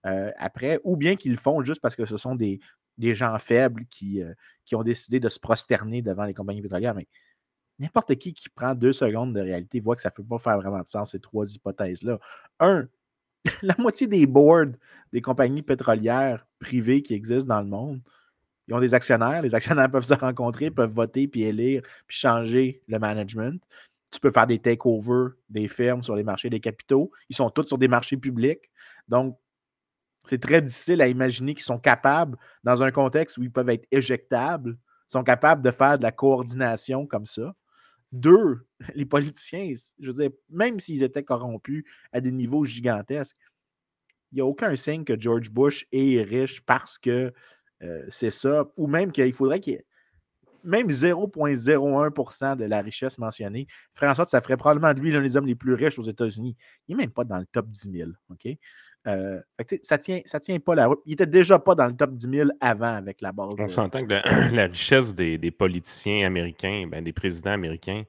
après, ou bien qu'ils le font juste parce que ce sont des gens faibles qui ont décidé de se prosterner devant les compagnies pétrolières. Mais n'importe qui prend 2 secondes de réalité voit que ça ne peut pas faire vraiment de sens, ces 3 hypothèses-là. Un, la moitié des boards des compagnies pétrolières privées qui existent dans le monde, ils ont des actionnaires. Les actionnaires peuvent se rencontrer, peuvent voter, puis élire, puis changer le management. Tu peux faire des takeovers des firmes sur les marchés des capitaux. Ils sont tous sur des marchés publics. Donc, c'est très difficile à imaginer qu'ils sont capables, dans un contexte où ils peuvent être éjectables, sont capables de faire de la coordination comme ça. 2, les politiciens, je veux dire, même s'ils étaient corrompus à des niveaux gigantesques, il n'y a aucun signe que George Bush est riche parce que c'est ça, ou même qu'il faudrait qu'il y ait même 0,01% de la richesse mentionnée ferait en sorte que ça ferait probablement de lui l'un des hommes les plus riches aux États-Unis. Il n'est même pas dans le top 10 000. OK? Ça tient pas la route. Il n'était déjà pas dans le top 10 000 avant avec la base. On s'entend que la richesse des politiciens américains, des présidents américains,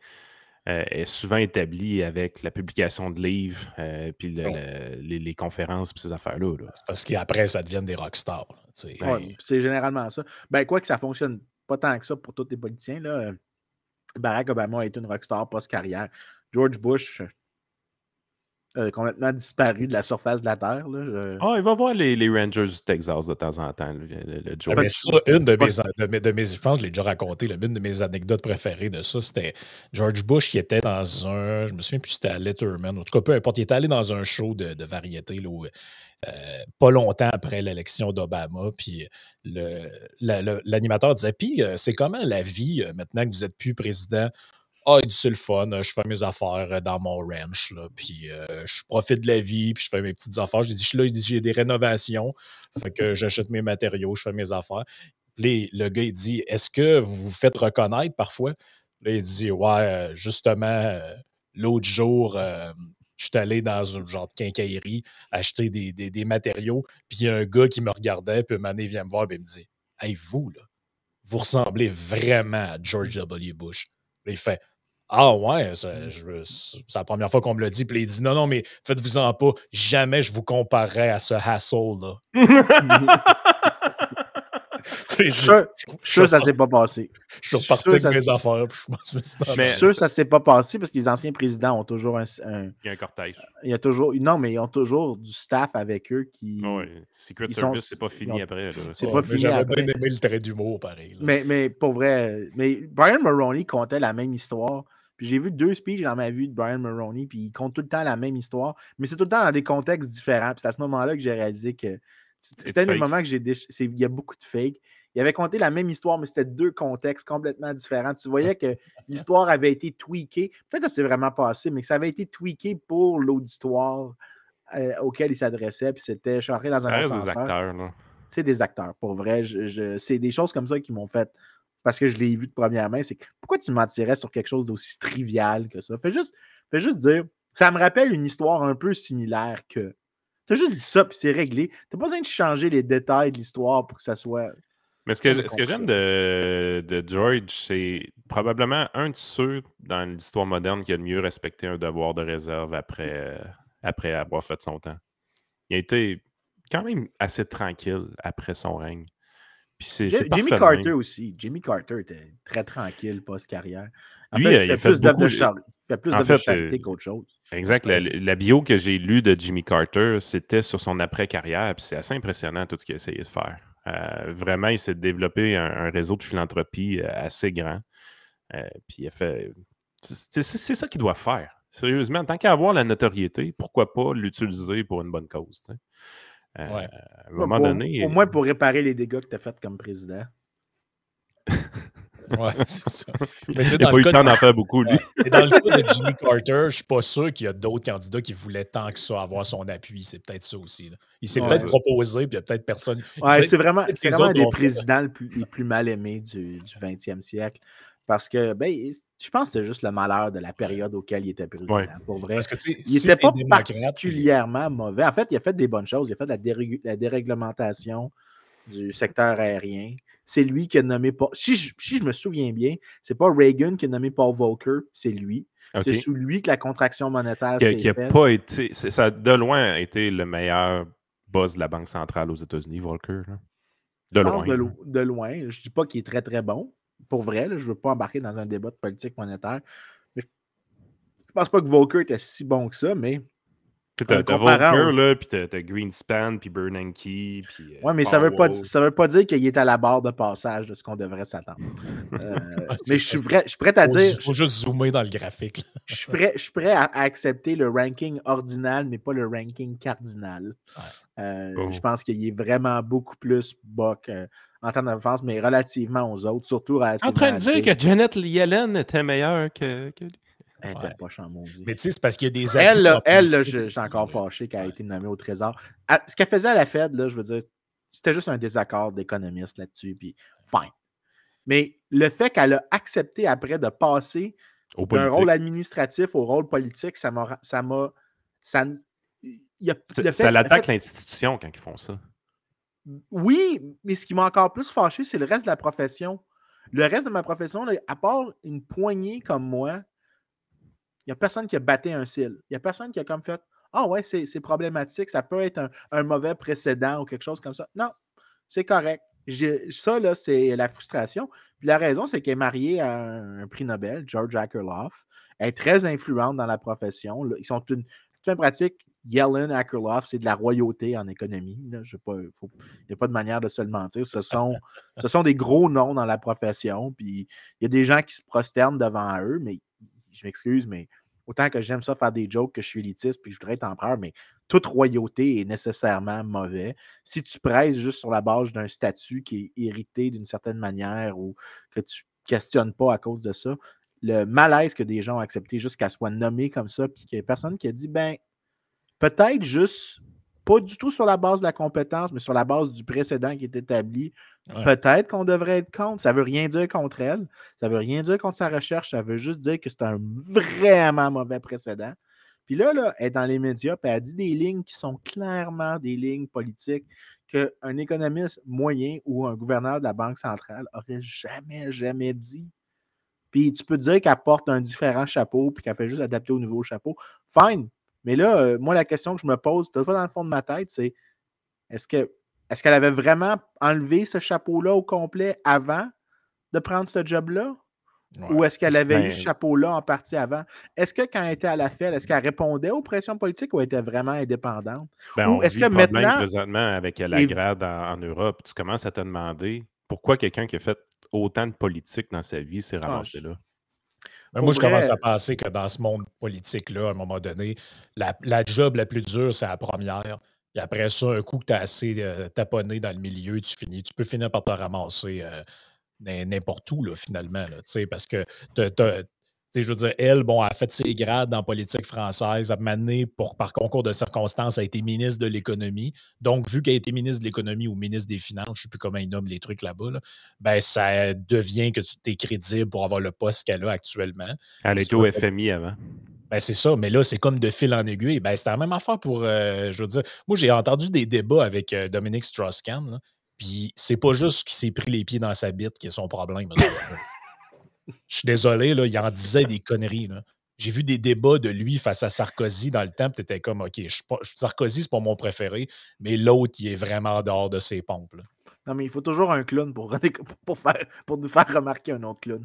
est souvent établie avec la publication de livres, puis les conférences, puis ces affaires-là. C'est parce qu'après, ça devienne des rockstars. Ouais, c'est généralement ça. Quoi que ça fonctionne pas tant que ça pour tous les politiciens. Là. Barack Obama a été une rockstar post-carrière. George Bush a complètement disparu de la surface de la Terre. Là. Il va voir les Rangers du Texas de temps en temps, le George. Mais ça, une de mes, je pense que je l'ai déjà raconté, une de mes anecdotes préférées de ça, c'était George Bush qui était dans un, je me souviens plus si c'était à Letterman, en tout cas peu importe, il était allé dans un show de variété là, où, pas longtemps après l'élection d'Obama, puis l'animateur disait, puis c'est comment la vie maintenant que vous n'êtes plus président? Ah, il dit, c'est le fun, je fais mes affaires dans mon ranch, là, puis je profite de la vie, puis je fais mes petites affaires. J'ai dit, je suis là, il dit, j'ai des rénovations, fait que j'achète mes matériaux, je fais mes affaires. Puis le gars, il dit, est-ce que vous vous faites reconnaître parfois? Là, il dit, ouais, justement, l'autre jour, je suis allé dans un genre de quincaillerie acheter des matériaux, puis il y a un gars qui me regardait, puis un moment donné, il vient me voir, puis il me dit, hey, vous, là, vous ressemblez vraiment à George W. Bush. Là, il fait, ah ouais, c'est la première fois qu'on me l'a dit. Puis il dit, non, mais faites-vous-en pas, jamais je vous comparerais à ce hassle-là. Je suis sûr que ça ne s'est pas passé. Je suis reparti avec mes affaires. Je suis sûr que ça ne s'est pas passé parce que les anciens présidents ont toujours il y a un cortège. Il y a toujours... Non, mais ils ont toujours du staff avec eux qui... Oui, Secret Service, c'est pas fini après. C'est pas fini j'avais après. bien aimé le trait d'humour, pareil. Là, mais pour vrai... Mais Brian Mulroney contait la même histoire. Puis j'ai vu 2 speeches dans ma vie de Brian Mulroney, puis il compte tout le temps la même histoire, mais c'est tout le temps dans des contextes différents. Puis c'est à ce moment-là que j'ai réalisé que c'était le moment que il y a beaucoup de fake. Il avait compté la même histoire, mais c'était 2 contextes complètement différents. Tu voyais que l'histoire avait été tweakée. Peut-être que ça s'est vraiment passé, mais que ça avait été tweaké pour l'auditoire auquel il s'adressait. Puis c'était charré dans un ascenseur. C'est des acteurs, là. C'est des acteurs, pour vrai. C'est des choses comme ça qui m'ont fait... Parce que je l'ai vu de première main, c'est que pourquoi tu mentirais sur quelque chose d'aussi trivial que ça? Fais juste dire, ça me rappelle une histoire un peu similaire que... Tu as juste dit ça, puis c'est réglé. Tu n'as pas besoin de changer les détails de l'histoire pour que ça soit... Mais ce que j'aime de George, c'est probablement un de ceux dans l'histoire moderne qui a le mieux respecté un devoir de réserve après avoir fait son temps. Il a été quand même assez tranquille après son règne. Puis Jimmy Carter aussi. Jimmy Carter était très tranquille post-carrière. Lui, il fait plus d'œuvres de charité qu'autre chose. Exact. La bio que j'ai lue de Jimmy Carter, c'était sur son après-carrière. Puis c'est assez impressionnant tout ce qu'il a essayé de faire. Vraiment, il s'est développé un réseau de philanthropie assez grand. Puis il a fait... C'est ça qu'il doit faire. Sérieusement, tant qu'à avoir la notoriété, pourquoi pas l'utiliser pour une bonne cause, tu sais? Ouais. À un moment donné... Au moins pour réparer les dégâts que tu as fait comme président. Ouais, c'est ça. Mais il n'a pas eu le temps d'en faire beaucoup, lui. Et dans le cas de Jimmy Carter, je ne suis pas sûr qu'il y a d'autres candidats qui voulaient tant que ça avoir son appui. C'est peut-être ça aussi. Là. Il s'est peut-être proposé, puis il n'y a peut-être personne. Ouais, c'est vraiment un des présidents les plus mal aimés du 20e siècle. Parce que, je pense que c'est juste le malheur de la période auquel il était président. Ouais. Pour vrai. Parce que, il n'était pas particulièrement mauvais. En fait, il a fait des bonnes choses. Il a fait de la déréglementation du secteur aérien. C'est lui qui a nommé... Si je me souviens bien, c'est pas Reagan qui a nommé Paul Volcker, c'est lui. Okay. C'est sous lui que la contraction monétaire s'est faite. Pas été... Ça a de loin été le meilleur boss de la Banque centrale aux États-Unis, Volcker. Là. De loin. De loin. Je dis pas qu'il est très, très bon, pour vrai, là, je ne veux pas embarquer dans un débat de politique monétaire. Mais je pense pas que Volcker était si bon que ça, mais T'as Volcker, là, puis t'as Greenspan, puis Bernanke, puis oui, mais ça Powell. veut pas dire qu'il est à la barre de passage de ce qu'on devrait s'attendre. Mais je suis prêt à dire... Il faut juste zoomer dans le graphique. Je suis prêt à accepter le ranking ordinal, mais pas le ranking cardinal. Ouais. Je pense qu'il est vraiment beaucoup plus bas en termes de défense, mais relativement aux autres, surtout relativement... En train de dire que Janet Yellen était meilleure que lui. Elle était poche en maudit. Mais tu sais, c'est parce qu'il y a des Elle, je suis encore fâché qu'elle a été nommée au Trésor. Ce qu'elle faisait à la Fed, là, je veux dire, c'était juste un désaccord d'économistes là-dessus, puis fine. Mais le fait qu'elle a accepté après de passer d'un rôle administratif au rôle politique, ça l'attaque l'institution quand ils font ça. Oui, mais ce qui m'a encore plus fâché, c'est le reste de la profession. Le reste de ma profession, là, à part une poignée comme moi, il n'y a personne qui a batté un cil. Il n'y a personne qui a comme fait « Ah ouais, c'est problématique, ça peut être un mauvais précédent ou quelque chose comme ça. » Non, c'est correct. Ça, là, c'est la frustration. Puis la raison, c'est qu'elle est mariée à un prix Nobel, George Akerlof. Elle est très influente dans la profession. Là. Ils sont une fin pratique. Yellen, Akerlof, c'est de la royauté en économie. Il n'y a pas de manière de se le mentir. Ce sont des gros noms dans la profession. Puis il y a des gens qui se prosternent devant eux, mais je m'excuse, mais autant que j'aime ça faire des jokes, que je suis élitiste puis que je voudrais être empereur, mais toute royauté est nécessairement mauvais. Si tu presses juste sur la base d'un statut qui est hérité d'une certaine manière ou que tu ne questionnes pas à cause de ça, le malaise que des gens ont accepté juste qu'elle soit nommée comme ça, puis qu'il n'y a personne qui a dit, ben, peut-être juste, pas du tout sur la base de la compétence, mais sur la base du précédent qui est établi, peut-être qu'on devrait être contre. Ça ne veut rien dire contre elle. Ça ne veut rien dire contre sa recherche. Ça veut juste dire que c'est un vraiment mauvais précédent. Puis là, elle est dans les médias, puis elle dit des lignes qui sont clairement des lignes politiques qu'un économiste moyen ou un gouverneur de la Banque centrale n'aurait jamais dit. Puis tu peux dire qu'elle porte un différent chapeau, puis qu'elle fait juste adapter au nouveau chapeau. Fine. Mais là, moi, la question que je me pose, tout dans le fond de ma tête, c'est est-ce qu'elle avait vraiment enlevé ce chapeau-là au complet avant de prendre ce job-là? Ouais, ou est-ce qu'elle avait eu ce chapeau-là en partie avant? Est-ce que quand elle était à la Fed, est-ce qu'elle répondait aux pressions politiques ou elle était vraiment indépendante? Ou est-ce que maintenant... présentement avec la grade en Europe, tu commences à te demander pourquoi quelqu'un qui a fait autant de politique dans sa vie s'est ramassé là? Mais moi, je commence à penser que dans ce monde politique-là, à un moment donné, la job la plus dure, c'est la première. Et après ça, un coup que tu as assez taponné dans le milieu, tu peux finir par te ramasser n'importe où, là, finalement. Là, parce que je veux dire, elle, bon, elle a fait ses grades en politique française, a mené par concours de circonstances, a été ministre de l'économie. Donc, vu qu'elle a été ministre de l'économie ou ministre des Finances, je ne sais plus comment ils nomment les trucs là-bas, là, ben, ça devient que tu es crédible pour avoir le poste qu'elle a actuellement. Elle était au FMI avant. Ben c'est ça, mais là, c'est comme de fil en aiguille. Ben, c'était la même affaire pour, je veux dire, moi, j'ai entendu des débats avec Dominique Strauss-Kahn, puis c'est pas juste qu'il s'est pris les pieds dans sa bite qui est son problème. Je suis désolé, là, il en disait des conneries. Là. J'ai vu des débats de lui face à Sarkozy dans le temps, puis t'étais comme, OK, Sarkozy, c'est pas mon préféré, mais l'autre, il est vraiment en dehors de ses pompes. Là. Non, mais il faut toujours un clown pour nous faire remarquer un autre clown.